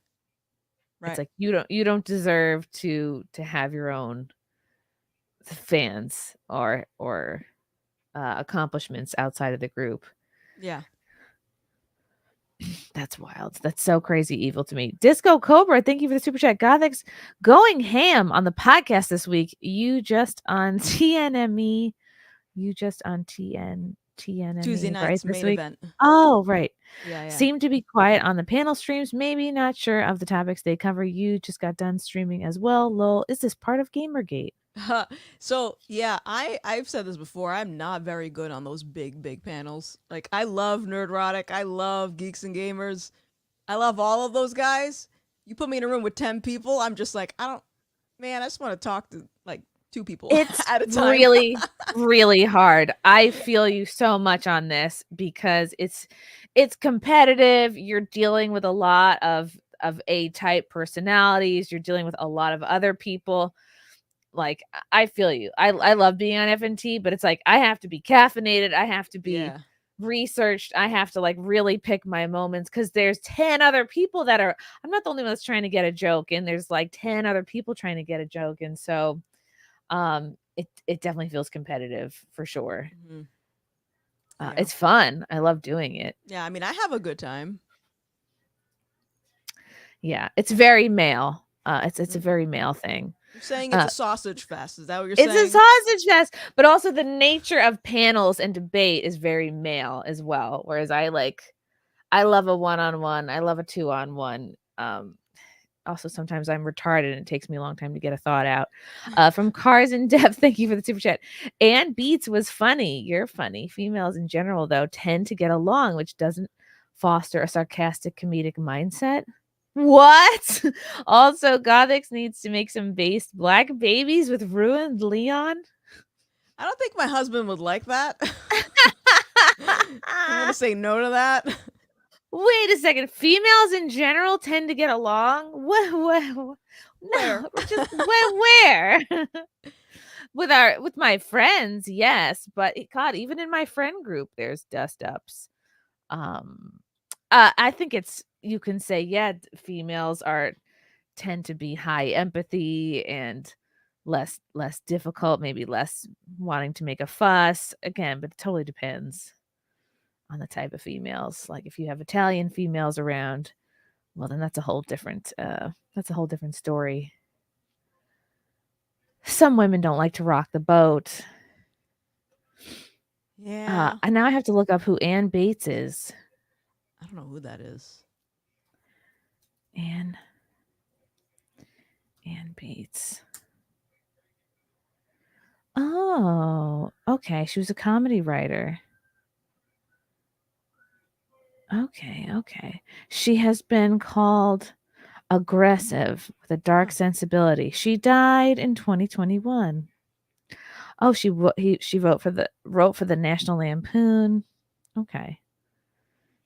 It's like, you don't deserve to have your own fans or accomplishments outside of the group. Yeah. That's wild. That's so crazy evil to me. Disco Cobra, thank you for the super chat. Gothix going ham on the podcast this week. You just on TNME. TNME Tuesday night's right, this main week? event. Oh, right. Yeah. Seem to be quiet on the panel streams. Maybe not sure of the topics they cover. You just got done streaming as well. Lol. Is this part of Gamergate? So yeah, I've said this before. I'm not very good on those big panels. Like, I love Nerdrotic. I love Geeks and Gamers. I love all of those guys. You put me in a room with 10 people, I'm just like, I just want to talk to like 2 people It's at a time. really, really hard. I feel you so much on this because it's competitive. You're dealing with a lot of A-type personalities. You're dealing with a lot of other people. Like, I feel you. I love being on FNT, but it's like, I have to be caffeinated. I have to be researched. I have to like really pick my moments, because there's 10 other people that are, I'm not the only one that's trying to get a joke, and there's like 10 other people trying to get a joke. And so it definitely feels competitive for sure. Mm-hmm. It's fun. I love doing it. Yeah, I mean, I have a good time. Yeah, it's very male. It's a very male thing. You're saying it's a sausage fest. Is that what you're saying? It's a sausage fest, but also the nature of panels and debate is very male as well. Whereas I love a one-on-one. I love a two-on-one. also sometimes I'm retarded and it takes me a long time to get a thought out. From Cars in Depth, thank you for the super chat. Ann Beats was funny. You're funny. Females in general, though, tend to get along, which doesn't foster a sarcastic comedic mindset. What? Also, Gothix needs to make some based black babies with ruined Leon. I don't think my husband would like that. I'm gonna say no to that. Wait a second. Females in general tend to get along? What? Where? No, just where? With my friends, yes, but God, even in my friend group, there's dust ups. I think you can say, yeah, females tend to be high empathy and less difficult, maybe less wanting to make a fuss. Again, but it totally depends on the type of females. Like if you have Italian females around, well, then that's a whole different story. Some women don't like to rock the boat. Yeah. And now I have to look up who Ann Bates is. I don't know who that is. Ann Bates. Oh, okay. She was a comedy writer. Okay. She has been called aggressive with a dark sensibility. She died in 2021. Oh, she wrote for the National Lampoon. Okay.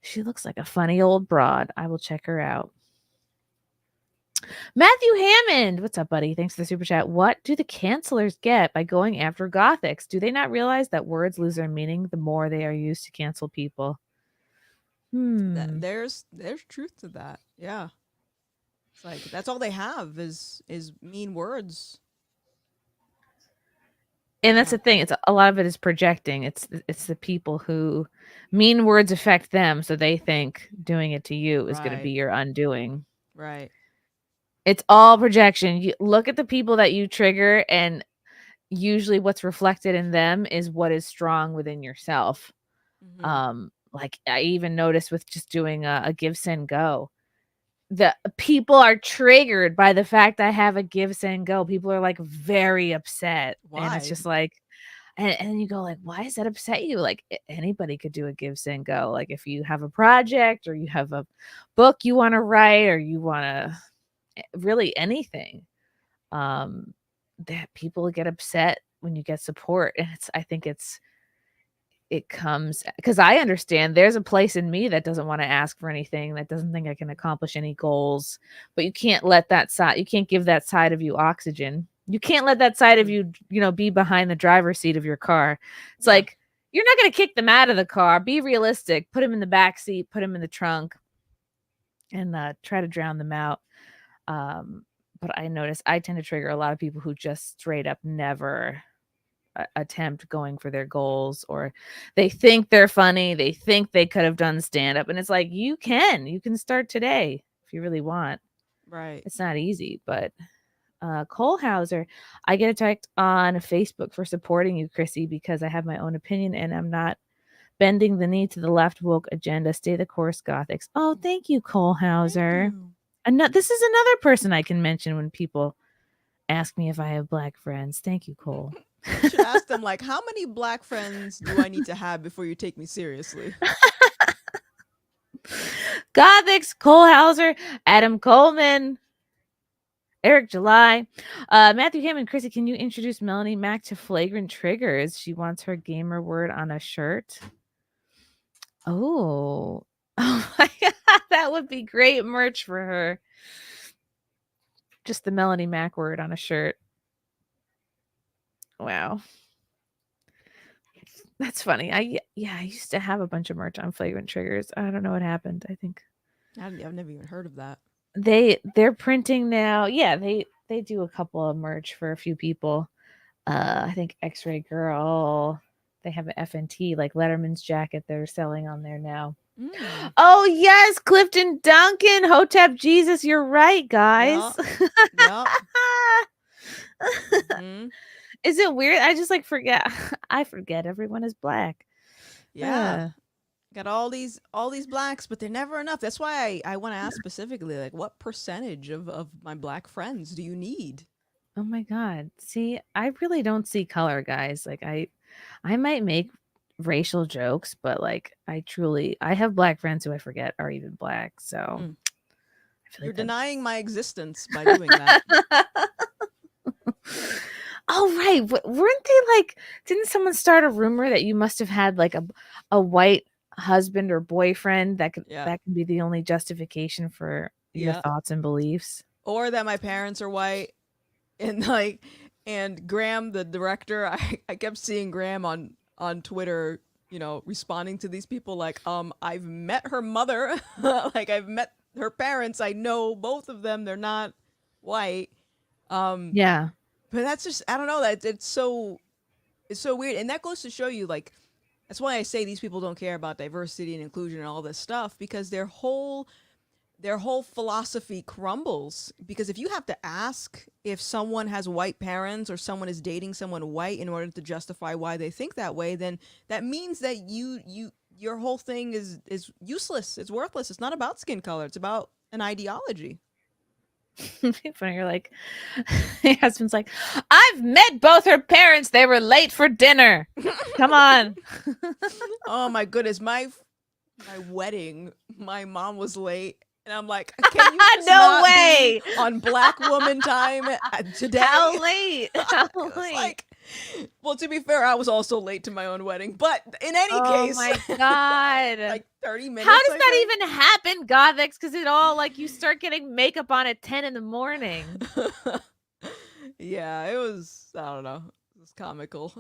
She looks like a funny old broad. I will check her out. Matthew Hammond, what's up, buddy? Thanks for the super chat. What do the cancelers get by going after Gothix? Do they not realize that words lose their meaning the more they are used to cancel people? There's truth to that. Yeah. It's like that's all they have is mean words. And that's the thing. It's a lot of it is projecting. It's the people who mean words affect them, so they think doing it to you is going to be your undoing. Right. It's all projection. You look at the people that you trigger, and usually what's reflected in them is what is strong within yourself. Mm-hmm. Like I even noticed with just doing a give, send, go. The people are triggered by the fact I have a give, send, go. People are like very upset. Why? And it's just like, and you go like, why does that upset you? Like anybody could do a give, send, go. Like if you have a project or you have a book you want to write or you want to really anything, that people get upset when you get support. And I think it comes because I understand there's a place in me that doesn't want to ask for anything, that doesn't think I can accomplish any goals, but you can't let that side, you can't give that side of you oxygen. You can't let that side of you, be behind the driver's seat of your car. It's like, you're not going to kick them out of the car. Be realistic. Put them in the back seat, put them in the trunk, and try to drown them out. But I notice I tend to trigger a lot of people who just straight up never attempt going for their goals, or they think they're funny. They think they could have done stand-up, and it's like, you can start today if you really want. Right. It's not easy, but Cole Hauser, I get attacked on Facebook for supporting you, Chrissy, because I have my own opinion and I'm not bending the knee to the left woke agenda. Stay the course, Gothix. Oh, thank you, Cole Hauser. This is another person I can mention when people ask me if I have black friends. Thank you, Cole. You should ask them, like, how many black friends do I need to have before you take me seriously? Gothix, Cole Hauser, Adam Coleman, Eric July, Matthew Hammond. Chrissy, can you introduce Melanie Mack to Flagrant Triggers? She wants her gamer word on a shirt. Oh my God, that would be great merch for her. Just the Melanie Mack word on a shirt. Wow. That's funny. I used to have a bunch of merch on Flagrant Triggers. I don't know what happened. I think I've never even heard of that. They're printing now. Yeah, they do a couple of merch for a few people. I think X-Ray Girl. They have an FNT, like Letterman's jacket they're selling on there now. Mm. Oh yes, Clifton Duncan, Hotep Jesus. You're right, guys. Yep. Mm-hmm. Is it weird? I just forget. I forget everyone is black. Yeah. got all these blacks, but they're never enough. That's why I want to ask specifically, like, what percentage of my black friends do you need? Oh my God. See, I really don't see color, guys. Like I might make racial jokes, but like I have black friends who I forget are even black. So Mm. I feel You're like that's denying my existence by doing that. Oh, right. Weren't they like, didn't someone start a rumor that you must have had like a white husband or boyfriend that Yeah. that can be the only justification for your Yeah. thoughts and beliefs? Or that my parents are white, and and Graham, the director, I kept seeing Graham on Twitter, responding to these people like, I've met her mother, like I've met her parents, I know both of them, they're not white. Yeah. But that's just, I don't know, that it's so weird, and that goes to show you, like, that's why I say these people don't care about diversity and inclusion and all this stuff, because their whole philosophy crumbles. Because if you have to ask if someone has white parents or someone is dating someone white in order to justify why they think that way, then that means that your whole thing is useless. It's worthless. It's not about skin color. It's about an ideology. Funny, you're like, your husband's like, I've met both her parents. They were late for dinner. Come on. Oh my goodness, my wedding, my mom was late. And I'm like, can you just No not way be on Black woman time today? How late? How It was late? like, well, to be fair, I was also late to my own wedding. But in any case, Oh my God. like 30 minutes. How does I that think. even happen, Gothix? Because it all like you start getting makeup on at 10 in the morning. Yeah, it was, I don't know. It was comical.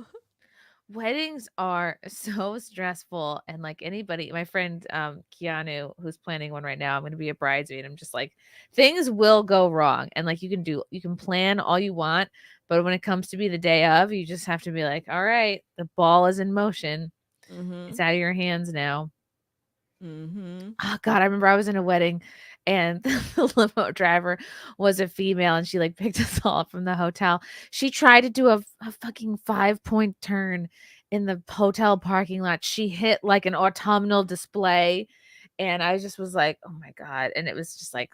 Weddings are so stressful, and like anybody, my friend Keanu, who's planning one right now, I'm going to be a bridesmaid. I'm just like, things will go wrong, and like you can plan all you want, but when it comes to be the day of, you just have to be like, all right, the ball is in motion. Mm-hmm. It's out of your hands now. Mm-hmm. Oh God, I remember I was in a wedding and the limo driver was a female and she like picked us all up from the hotel. She tried to do a fucking 5-point turn in the hotel parking lot. She hit like an autumnal display and I just was like, oh my God. And it was just like,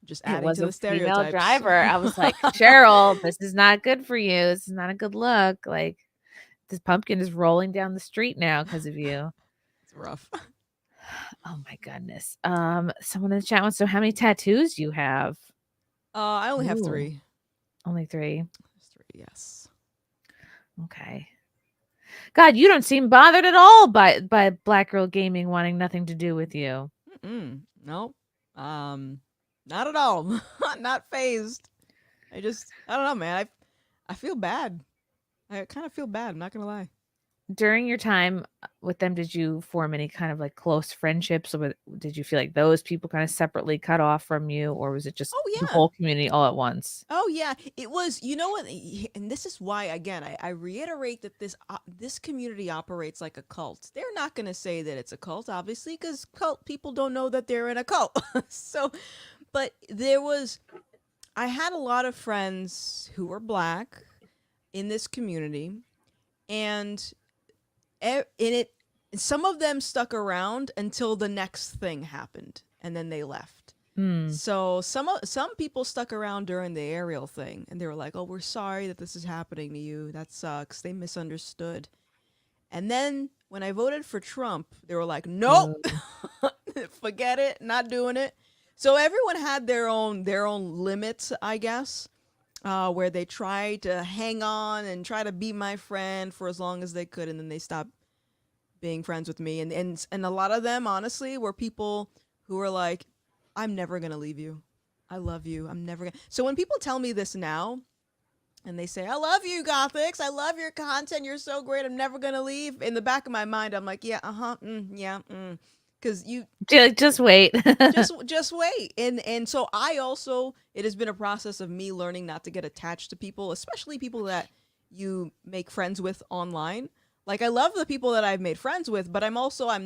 Just it adding was to a the female stereotypes. driver. I was like, Cheryl, this is not good for you. This is not a good look. Like this pumpkin is rolling down the street now because of you. It's rough. Oh my goodness. Someone in the chat wants to know how many tattoos you have. I only have Ooh. 3. Only 3. 3, yes. Okay. God, you don't seem bothered at all by Black Girl Gaming wanting nothing to do with you. Nope. Not at all. Not phased. I don't know, man. I feel bad. I kind of feel bad. I'm not gonna lie. During your time with them, did you form any kind of like close friendships, or did you feel like those people kind of separately cut off from you, or was it just the whole community all at once? Oh yeah, it was. You know what? And this is why, again, I reiterate that this community operates like a cult. They're not gonna say that it's a cult, obviously, because cult people don't know that they're in a cult. So, but I had a lot of friends who were Black in this community, and some of them stuck around until the next thing happened, and then they left. So some people stuck around during the Ariel thing, and they were like, "Oh, we're sorry that this is happening to you. That sucks." They misunderstood. And then when I voted for Trump, they were like, "Nope, forget it, not doing it." So everyone had their own limits, I guess, where they tried to hang on and try to be my friend for as long as they could, and then they stopped being friends with me. And a lot of them, honestly, were people who were like, "I'm never gonna leave you. I love you. I'm never gonna." So when people tell me this now, and they say, "I love you, Gothix. I love your content. You're so great. I'm never gonna leave." In the back of my mind, I'm like, "Yeah, because you just wait, just wait." And so it has been a process of me learning not to get attached to people, especially people that you make friends with online. Like, I love the people that I've made friends with, but I'm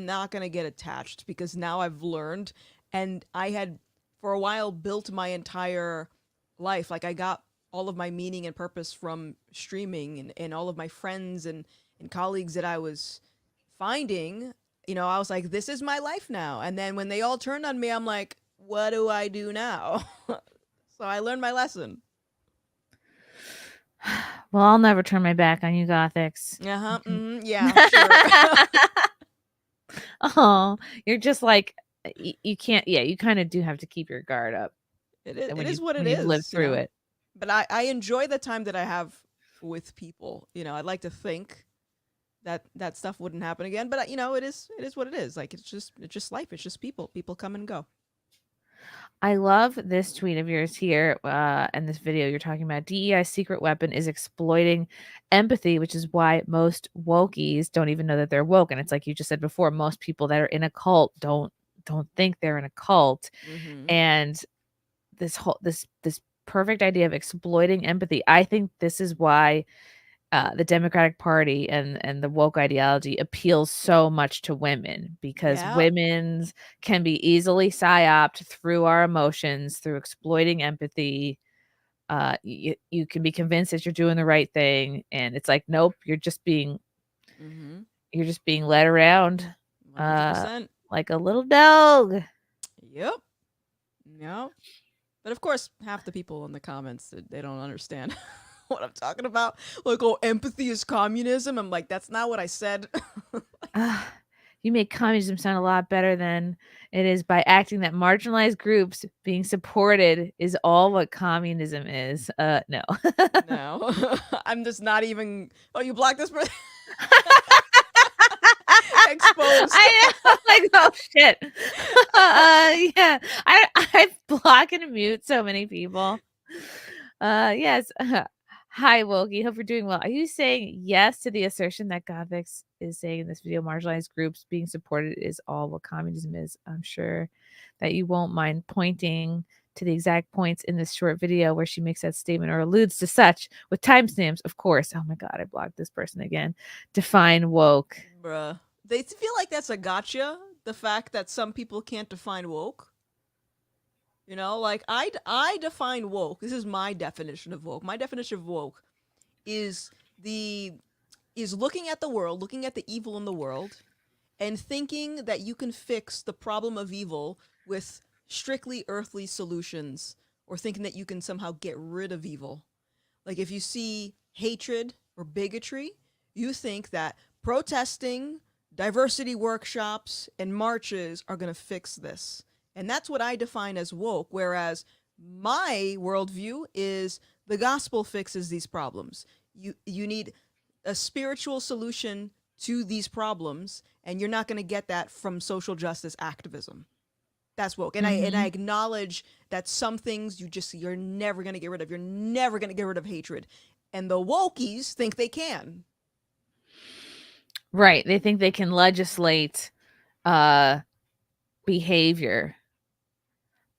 not gonna get attached, because now I've learned, and I had for a while built my entire life. Like, I got all of my meaning and purpose from streaming, and all of my friends and colleagues that I was finding I was like, this is my life now. And then when they all turned on me, I'm like, what do I do now? So I learned my lesson. Well, I'll never turn my back on you, Gothix. Uh-huh. Yeah, sure. Oh, you're just like, you can't, yeah, you kind of do have to keep your guard up. It is, And it is what it when you've lived is, through it. But I enjoy the time that I have with people. I'd like to think that stuff wouldn't happen again, but it is what it is. Like it's just life. It's just people. People come and go. I love this tweet of yours here, and this video you're talking about. DEI's secret weapon is exploiting empathy, which is why most wokies don't even know that they're woke. And it's like you just said before, most people that are in a cult don't think they're in a cult. And this whole this perfect idea of exploiting empathy, I think this is why the Democratic Party and the woke ideology appeals so much to women, because women's can be easily psyoped through our emotions, through exploiting empathy. You can be convinced that you're doing the right thing, and it's like, nope, you're just being led around 100%. like a little dog. Yep. But of course, half the people in the comments, they don't understand what I'm talking about. Like, oh, empathy is communism. I'm like, that's not what I said. You make communism sound a lot better than it is by acting that marginalized groups being supported is all what communism is. No. No. I'm just not even. Oh, you blocked this person? Exposed. I know. Like, oh shit. Yeah. I block and mute so many people. Yes. Hi, Wokie. Hope you're doing well. Are you saying yes to the assertion that Gothix is saying in this video, marginalized groups being supported is all what communism is? I'm sure that you won't mind pointing to the exact points in this short video where she makes that statement or alludes to such with timestamps, of course. Oh my God, I blocked this person again. Define woke. Bruh. They feel like that's a gotcha, the fact that some people can't define woke. Like I define woke. This is my definition of woke. My definition of woke is looking at the world, looking at the evil in the world, and thinking that you can fix the problem of evil with strictly earthly solutions, or thinking that you can somehow get rid of evil. Like if you see hatred or bigotry, you think that protesting, diversity workshops, and marches are going to fix this. And that's what I define as woke, whereas my worldview is the gospel fixes these problems. You need a spiritual solution to these problems, and you're not going to get that from social justice activism. That's woke. And I acknowledge that some things you're never going to get rid of. You're never going to get rid of hatred. And the wokies think they can. Right. They think they can legislate behavior.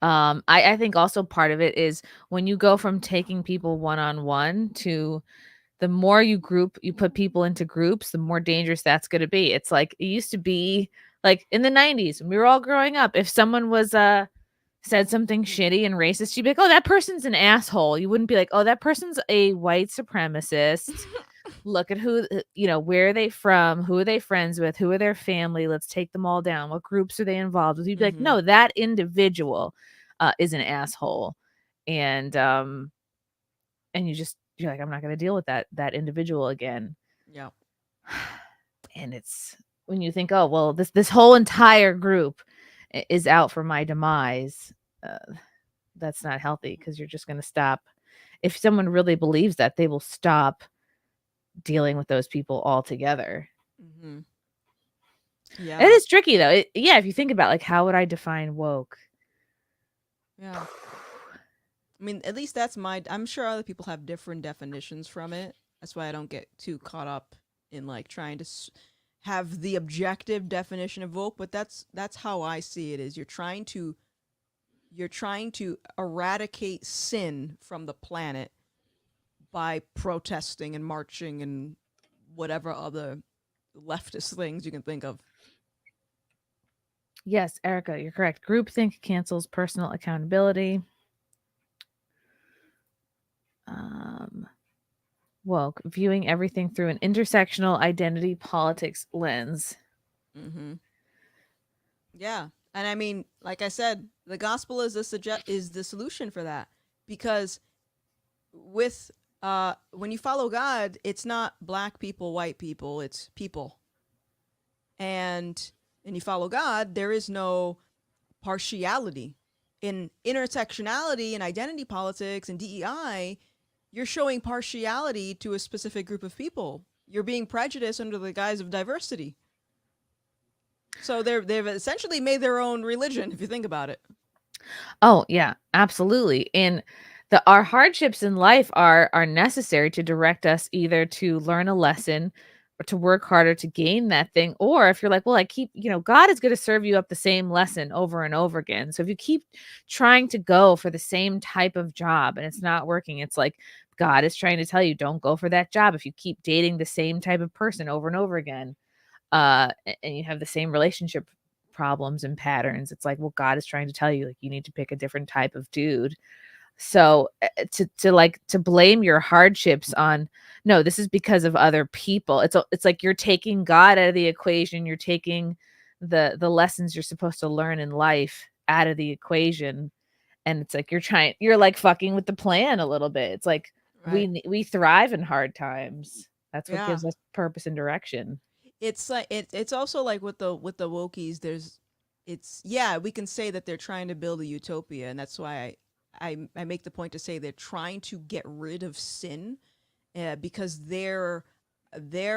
I think also part of it is when you go from taking people one-on-one to the more you put people into groups, the more dangerous that's going to be. It's like it used to be like in the 90s when we were all growing up. If someone was said something shitty and racist, you'd be like, oh, that person's an asshole. You wouldn't be like, oh, that person's a white supremacist. Look at who, where are they from? Who are they friends with? Who are their family? Let's take them all down. What groups are they involved with? You'd be like, no, that individual is an asshole. And you're like, I'm not going to deal with that individual again. Yeah. And it's when you think, oh, well, this whole entire group is out for my demise. That's not healthy, because you're just going to stop. If someone really believes that, they will stop dealing with those people altogether. Yeah. It is tricky though. If you think about like, how would I define woke? Yeah. I mean, at least that's I'm sure other people have different definitions from it. That's why I don't get too caught up in like trying to have the objective definition of woke, but that's how I see it. Is you're trying to eradicate sin from the planet by protesting and marching and whatever other leftist things you can think of. Yes, Erica, you're correct. Groupthink cancels personal accountability. Woke, viewing everything through an intersectional identity politics lens. Yeah. And I mean, like I said, the gospel is the solution for that, because with when you follow God, it's not black people, white people, it's people. And you follow God, there is no partiality. In intersectionality and identity politics and DEI, you're showing partiality to a specific group of people. You're being prejudiced under the guise of diversity. So they've essentially made their own religion, if you think about it. Oh, yeah, absolutely. And our hardships in life are necessary to direct us either to learn a lesson or to work harder to gain that thing. Or if you're like, well, I keep, God is going to serve you up the same lesson over and over again. So if you keep trying to go for the same type of job and it's not working, it's like God is trying to tell you, don't go for that job. If you keep dating the same type of person over and over again, and you have the same relationship problems and patterns, it's like, well, God is trying to tell you, like, you need to pick a different type of dude. So to blame your hardships on, no, this is because of other people. It's like you're taking God out of the equation. You're taking the lessons you're supposed to learn in life out of the equation. And it's like you're like fucking with the plan a little bit. It's like Right. we thrive in hard times. That's what Yeah. gives us purpose and direction. It's like it's also like with the wokies, we can say that they're trying to build a utopia, and that's why I make the point to say they're trying to get rid of sin, because their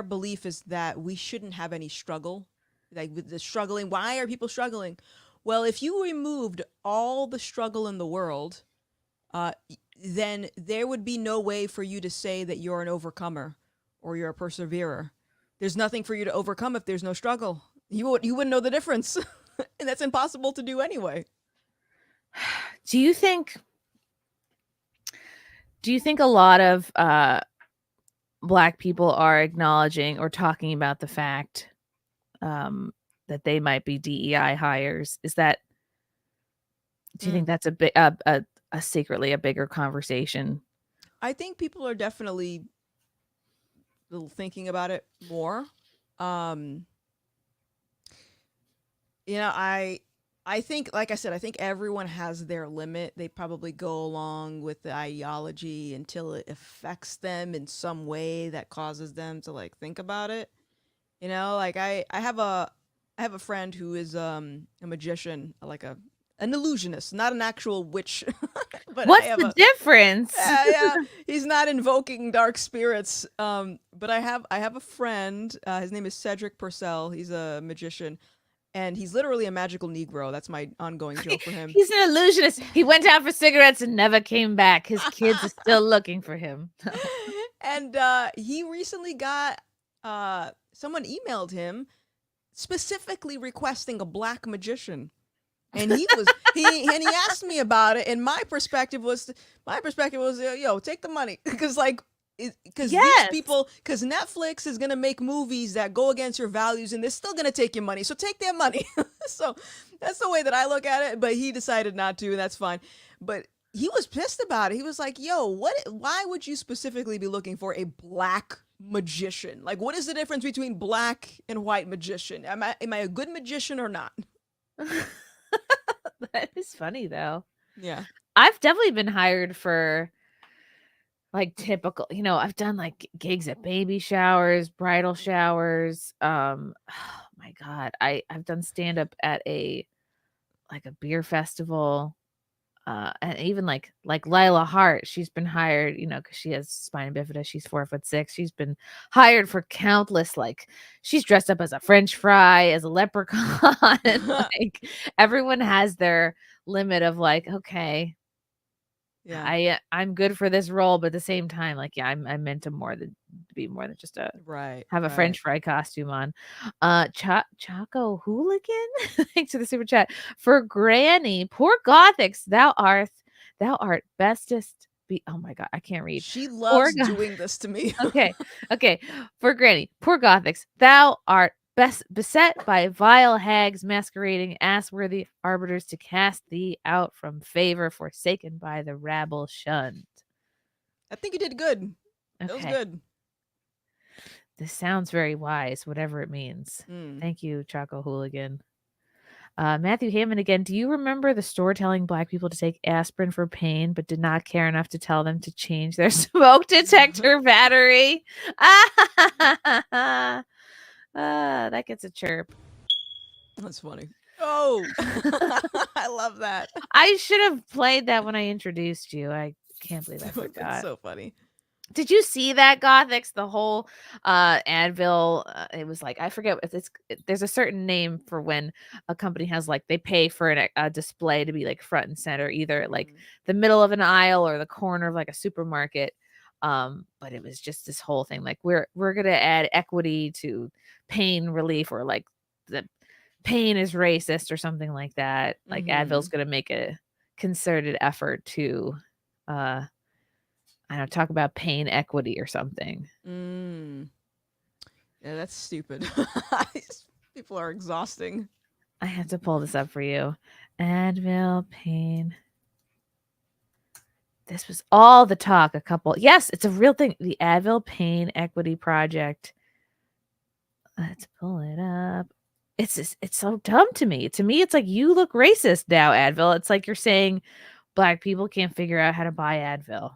belief is that we shouldn't have any struggle. Like with the struggling, why are people struggling? Well, if you removed all the struggle in the world, then there would be no way for you to say that you're an overcomer or you're a perseverer. There's nothing for you to overcome if there's no struggle. You wouldn't know the difference. And that's impossible to do anyway. Do you think a lot of Black people are acknowledging or talking about the fact that they might be DEI hires? Do you think that's a secretly a bigger conversation? I think people are definitely thinking about it more. I think, like I said, I think everyone has their limit. They probably go along with the ideology until it affects them in some way that causes them to like think about it. Like I have a friend who is a magician, like an illusionist, not an actual witch. But what's the difference? Yeah, he's not invoking dark spirits. But I have a friend. His name is Cedric Purcell. He's a magician, and he's literally a magical Negro. That's my ongoing joke for him. He's an illusionist. He went out for cigarettes and never came back. His kids are still looking for him. And he recently got someone emailed him specifically requesting a Black magician. And he asked me about it, and my perspective was yo, take the money, because these people, because Netflix is gonna make movies that go against your values, and they're still gonna take your money, so take their money. So that's the way that I look at it. But he decided not to, and that's fine. But he was pissed about it. He was like, yo, why would you specifically be looking for a Black magician? Like, what is the difference between Black and white magician? Am I a good magician or not? That is funny though. Yeah. I've definitely been hired for like typical, I've done like gigs at baby showers, bridal showers. Oh my God. I've done stand up at a beer festival. And even like Lila Hart, she's been hired, because she has spina bifida. She's 4'6". She's been hired for countless, she's dressed up as a French fry, as a leprechaun. Like everyone has their limit of okay, yeah, I'm good for this role, but at the same time, I'm meant to be more than just a have a French fry costume on. Chaco Hooligan, thanks for the super chat. For Granny, poor Gothix, thou art bestest. Oh my God, I can't read. She loves doing this to me. Okay. For Granny, poor Gothix, thou art beset by vile hags masquerading ass-worthy arbiters to cast thee out from favor, forsaken by the rabble shunned. I think you did good. That was good. This sounds very wise, whatever it means. Thank you, Chaco Hooligan. Matthew Hammond again. Do you remember the store telling Black people to take aspirin for pain, but did not care enough to tell them to change their smoke detector battery? That gets a chirp. That's funny. Oh, I love that. I should have played that when I introduced you. I can't believe I That's forgot. so funny. Did you see that, Gothix? The whole Advil. It was like, I forget. There's a certain name for when a company has like they pay for a display to be like front and center, either at like the middle of an aisle or the corner of like a supermarket. But it was just this whole thing like we're gonna add equity to pain relief, or like the pain is racist or something like that. Like Advil's gonna make a concerted effort to I don't know, talk about pain equity or something. Yeah, that's stupid. People are exhausting. I have to pull this up for you. Advil pain. This was all the talk yes, it's a real thing. The Advil Pain Equity Project. Let's pull it up. It's so dumb to me. To me, it's like you look racist now, Advil. It's like you're saying Black people can't figure out how to buy Advil.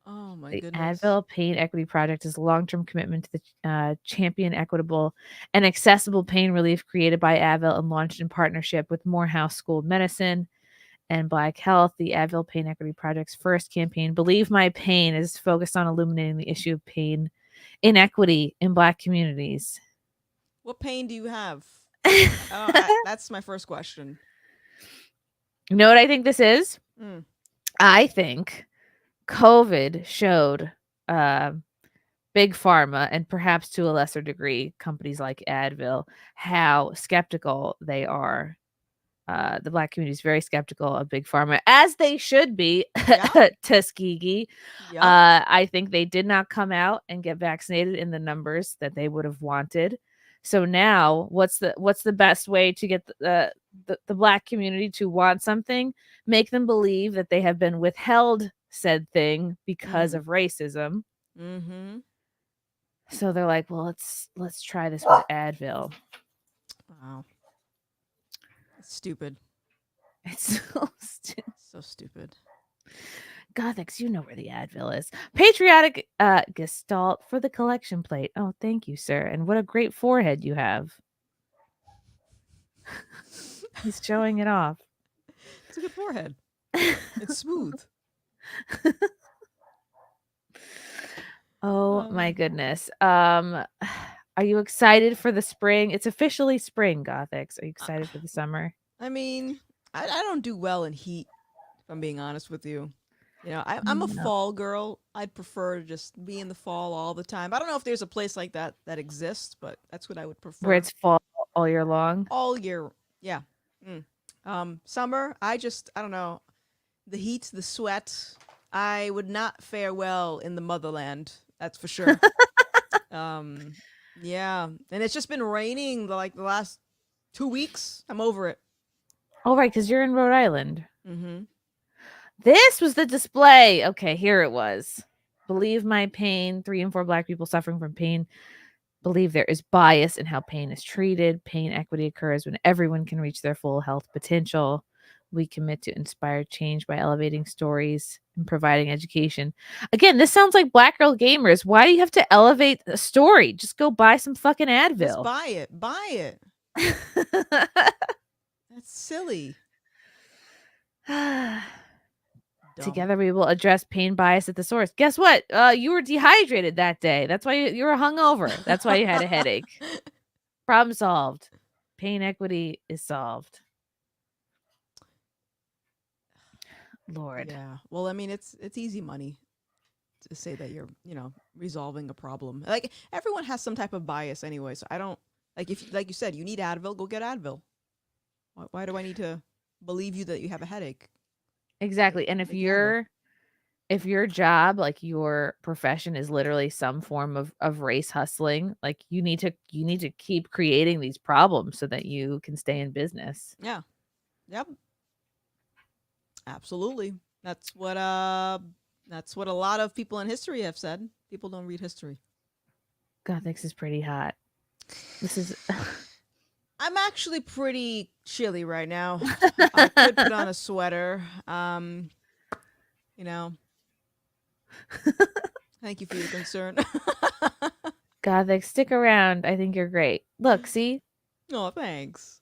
Oh my The goodness. Advil Pain Equity Project is a long-term commitment to the champion equitable and accessible pain relief created by Advil and launched in partnership with Morehouse School of Medicine and Black Health. The Advil Pain Equity Project's first campaign, Believe My Pain, is focused on illuminating the issue of pain inequity in Black communities. What pain do you have? That's my first question. You know what I think this is? I think COVID showed big pharma, and perhaps to a lesser degree companies like Advil, how skeptical they are. The Black community is very skeptical of big pharma, as they should be. Tuskegee. I think they did not come out and get vaccinated in the numbers that they would have wanted. So now, what's the best way to get the Black community to want something? Make them believe that they have been withheld said thing because of racism. So they're like, well, let's try this with Advil. Wow. It's stupid. It's so stupid. So stupid. Gothix, you know where the Advil is. Patriotic gestalt for the collection plate. Oh, thank you, sir. And what a great forehead you have. He's showing it off. It's a good forehead. It's smooth. Oh my goodness. Are you excited for the spring? It's officially spring, Gothix. Are you excited for the summer? I mean, I don't do well in heat, if I'm being honest with you. You know, I'm a fall girl. I'd prefer to just be in the fall all the time. I don't know if there's a place like that exists, but that's what I would prefer. Where it's fall all year long? All year, yeah. Summer, I don't know. The heat, the sweat, I would not fare well in the motherland. That's for sure. Yeah. And it's just been raining the last 2 weeks. I'm over it. Oh, right, because you're in Rhode Island. This was the display. Okay, here it was. Believe my pain. 3 in 4 Black people suffering from pain believe there is bias in how pain is treated. Pain equity occurs when everyone can reach their full health potential. We commit to inspire change by elevating stories and providing education. Again, this sounds like Black Girl Gamers. Why do you have to elevate a story? Just go buy some fucking Advil. Just buy it. Buy it. That's silly. Together we will address pain bias at the source. Guess what? You were dehydrated that day. That's why you were hungover. That's why you had a headache. Problem solved. Pain equity is solved. Lord. Yeah. Well, I mean, it's easy money to say that you're, resolving a problem. Like everyone has some type of bias anyway. So I don't like you said, you need Advil, go get Advil. Why do I need to believe you that you have a headache? Exactly. And if your job, like your profession is literally some form of race hustling, like you need to keep creating these problems so that you can stay in business. Yeah. Yep. Absolutely. That's what a lot of people in history have said. People don't read history. Gothix is pretty hot. This is I'm actually pretty chilly right now. I could put on a sweater. You know, thank you for your concern. Gothix, stick around. I think you're great. Look, see? Oh, thanks.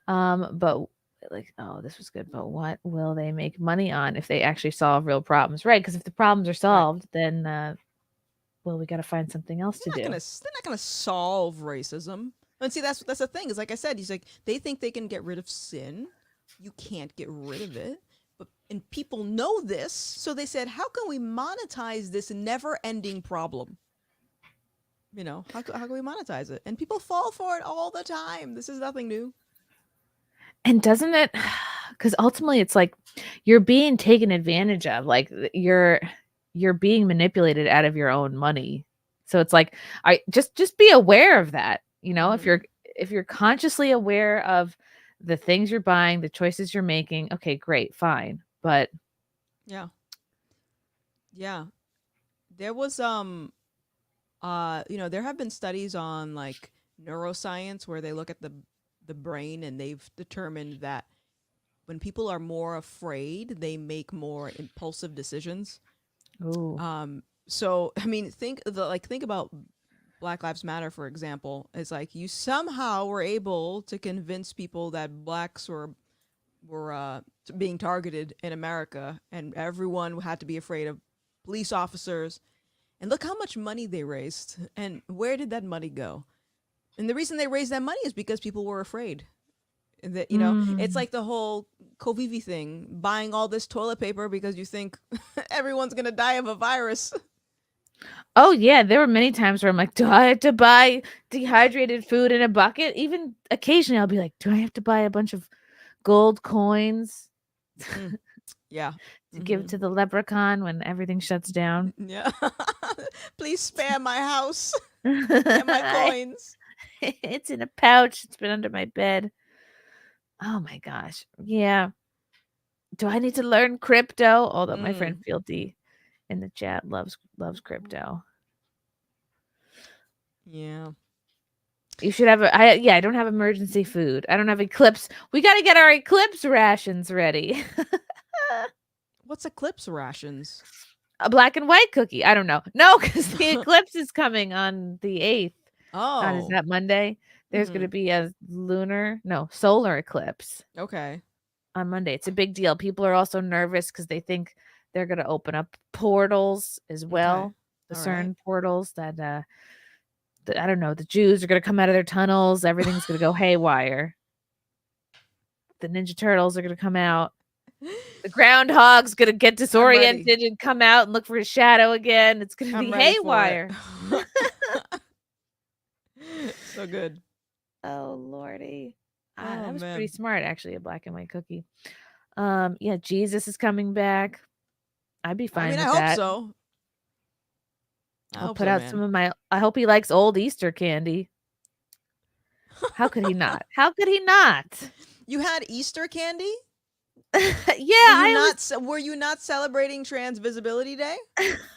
But like, oh, this was good. But what will they make money on if they actually solve real problems? Right? Because if the problems are solved, then well, we got to find something else to do. They're not gonna solve racism. And see, that's the thing. Is like I said, he's like they think they can get rid of sin. You can't get rid of it. And people know this, so they said, how can we monetize this never-ending problem? You know, how can we monetize it? And people fall for it all the time. This is nothing new. And doesn't it? Because ultimately, it's like you're being taken advantage of. Like you're being manipulated out of your own money. So it's like I just be aware of that. You know, if you're consciously aware of the things you're buying, the choices you're making, okay, great, fine. But yeah, there was you know, there have been studies on like neuroscience where they look at the brain, and they've determined that when people are more afraid, they make more impulsive decisions. Ooh. So I mean, think about Black Lives Matter, for example. It's like you somehow were able to convince people that blacks were being targeted in America, and everyone had to be afraid of police officers. And look how much money they raised, and where did that money go? And the reason they raised that money is because people were afraid. And that, you know, it's like the whole Covivi thing, buying all this toilet paper because you think everyone's gonna die of a virus. Oh yeah, there were many times where I'm like, do I have to buy dehydrated food in a bucket? Even occasionally I'll be like, do I have to buy a bunch of gold coins Yeah, to give to the leprechaun when everything shuts down? Yeah. Please spare my house and my coins. It's in a pouch. It's been under my bed. Oh my gosh. Yeah. Do I need to learn crypto? Although my friend Fieldy in the chat loves crypto. Yeah. You should have I don't have emergency food. I don't have Eclipse. We got to get our Eclipse rations ready. What's Eclipse rations? A black and white cookie. I don't know. No, because the eclipse is coming on the 8th. Oh. Is that Monday? There's going to be a solar eclipse. Okay. On Monday. It's a big deal. People are also nervous because they think they're going to open up portals as well. Okay. The All CERN right. portals that, I don't know, the Jews are going to come out of their tunnels. Everything's going to go haywire. The Ninja Turtles are going to come out. The groundhog's going to get disoriented and come out and look for his shadow again. It's going to be haywire. So good. Oh, Lordy. Oh, that was man. pretty smart, actually, a black and white cookie. Yeah, Jesus is coming back. I'd be fine with that. I hope so. I'll put out some of my... I hope he likes old Easter candy. How could he not? How could he not? You had Easter candy? Yeah, were you not celebrating Trans Visibility Day?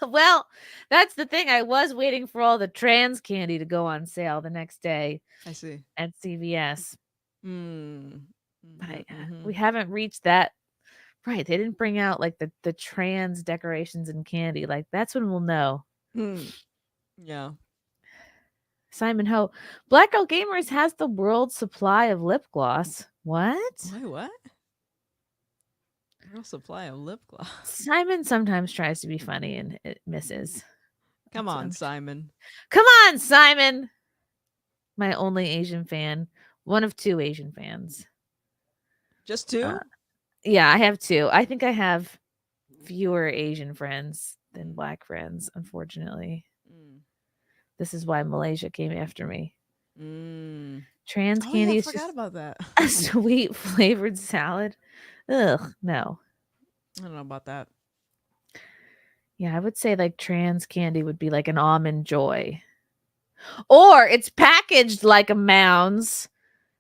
Well, that's the thing. I was waiting for all the trans candy to go on sale the next day. I see. At CVS. But we haven't reached that. Right. They didn't bring out like the trans decorations and candy. Like that's when we'll know. Yeah. Simon Ho. Black Girl Gamers has the world supply of lip gloss. What? Wait, what? Real supply of lip gloss. Simon sometimes tries to be funny and it misses. Come on, Simon. Come on, Simon. My only Asian fan. One of 2 Asian fans. Just 2? Yeah, I have 2. I think I have fewer Asian friends than black friends, unfortunately. This is why Malaysia came after me. Trans candy yeah, I is forgot just about that. a sweet flavored salad. Ugh, no. I don't know about that. Yeah, I would say like trans candy would be like an almond joy. Or it's packaged like a Mounds,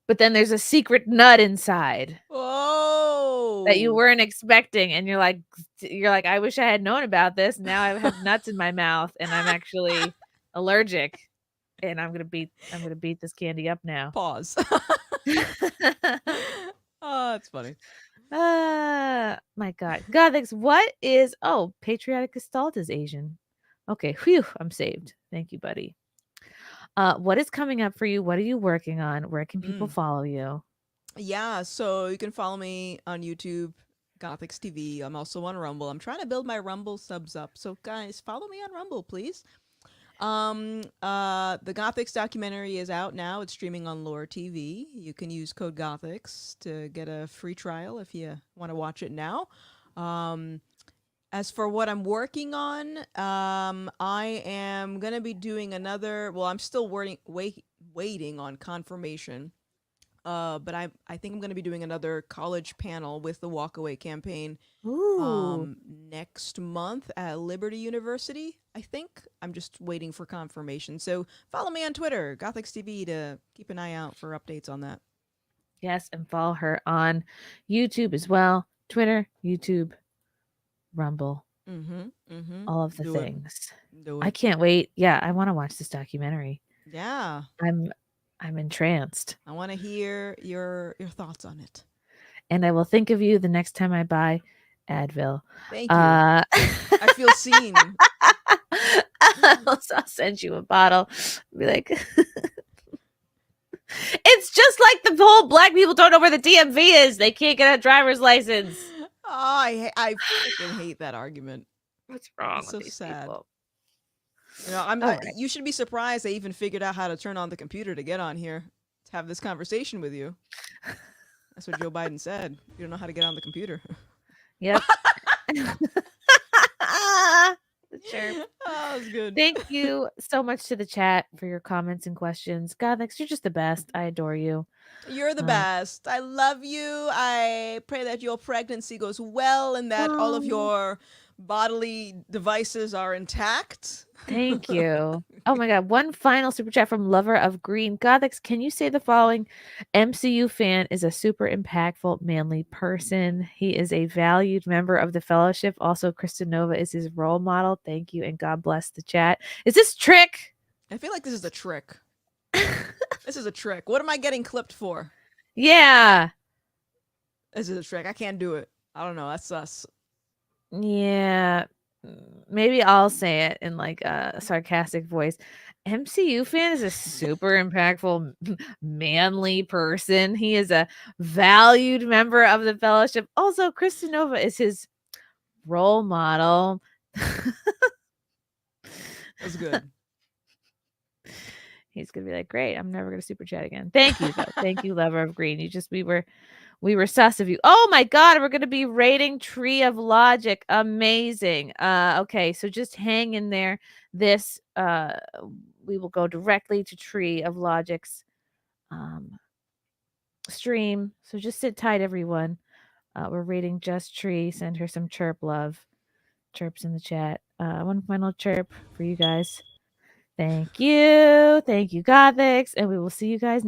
but then there's a secret nut inside. Oh. That you weren't expecting, and you're like, I wish I had known about this. Now I have nuts in my mouth and I'm actually allergic. Okay, and I'm gonna beat this candy up now. Pause. Oh, that's funny. My God. Gothix, what is patriotic gestalt is Asian. Okay, whew, I'm saved. Thank you, buddy. What is coming up for you? What are you working on? Where can people follow you? Yeah, so you can follow me on YouTube, Gothix TV. I'm also on Rumble. I'm trying to build my Rumble subs up. So guys, follow me on Rumble, please. The Gothix documentary is out now. It's streaming on Lore TV. You can use code Gothix to get a free trial if you want to watch it now. As for what I'm working on, I am gonna be doing another. Well, I'm still waiting on confirmation. But I think I'm gonna be doing another college panel with the Walkaway campaign. Ooh. Next month at Liberty University, I think. I'm just waiting for confirmation. So follow me on Twitter, Gothix TV, to keep an eye out for updates on that. Yes, and follow her on YouTube as well. Twitter, YouTube, Rumble. All of the things. Do I it. can't wait. Yeah, I want to watch this documentary. Yeah. I'm entranced. I want to hear your thoughts on it. And I will think of you the next time I buy Advil. Thank you. I feel seen. I'll send you a bottle. Be like, it's just like the whole black people don't know where the DMV is. They can't get a driver's license. Oh, I freaking hate that argument. What's wrong It's so with these sad. people? You know, you should be surprised I even figured out how to turn on the computer to get on here to have this conversation with you. That's what Joe Biden said. You don't know how to get on the computer. Yep. Sure. Oh, that was good. Thank you so much to the chat for your comments and questions. Gothix, you're just the best. I adore you. You're the best. I love you. I pray that your pregnancy goes well and that all of your bodily devices are intact. Thank you. Oh my God. One final super chat from Lover of Green. Gothix, can you say the following? MCU fan is a super impactful, manly person. He is a valued member of the fellowship. Also, Kristen Nova is his role model. Thank you. And God bless the chat. Is this trick? I feel like this is a trick. This is a trick. What am I getting clipped for? Yeah. This is a trick. I can't do it. I don't know. That's us. Yeah. Maybe I'll say it in like a sarcastic voice. MCU fan is a super impactful, manly person. He is a valued member of the fellowship. Also, Kristen Nova is his role model. That's good. He's gonna be like, great, I'm never gonna super chat again. Thank you, though. Thank you, Lover of Green. We were sus of you. Oh my God, we're gonna be rating Tree of Logic. Amazing. Okay, so just hang in there. This we will go directly to Tree of Logic's stream. So just sit tight, everyone. We're rating Just Tree. Send her some chirp love. Chirps in the chat. One final chirp for you guys. Thank you. Thank you, Gothix. And we will see you guys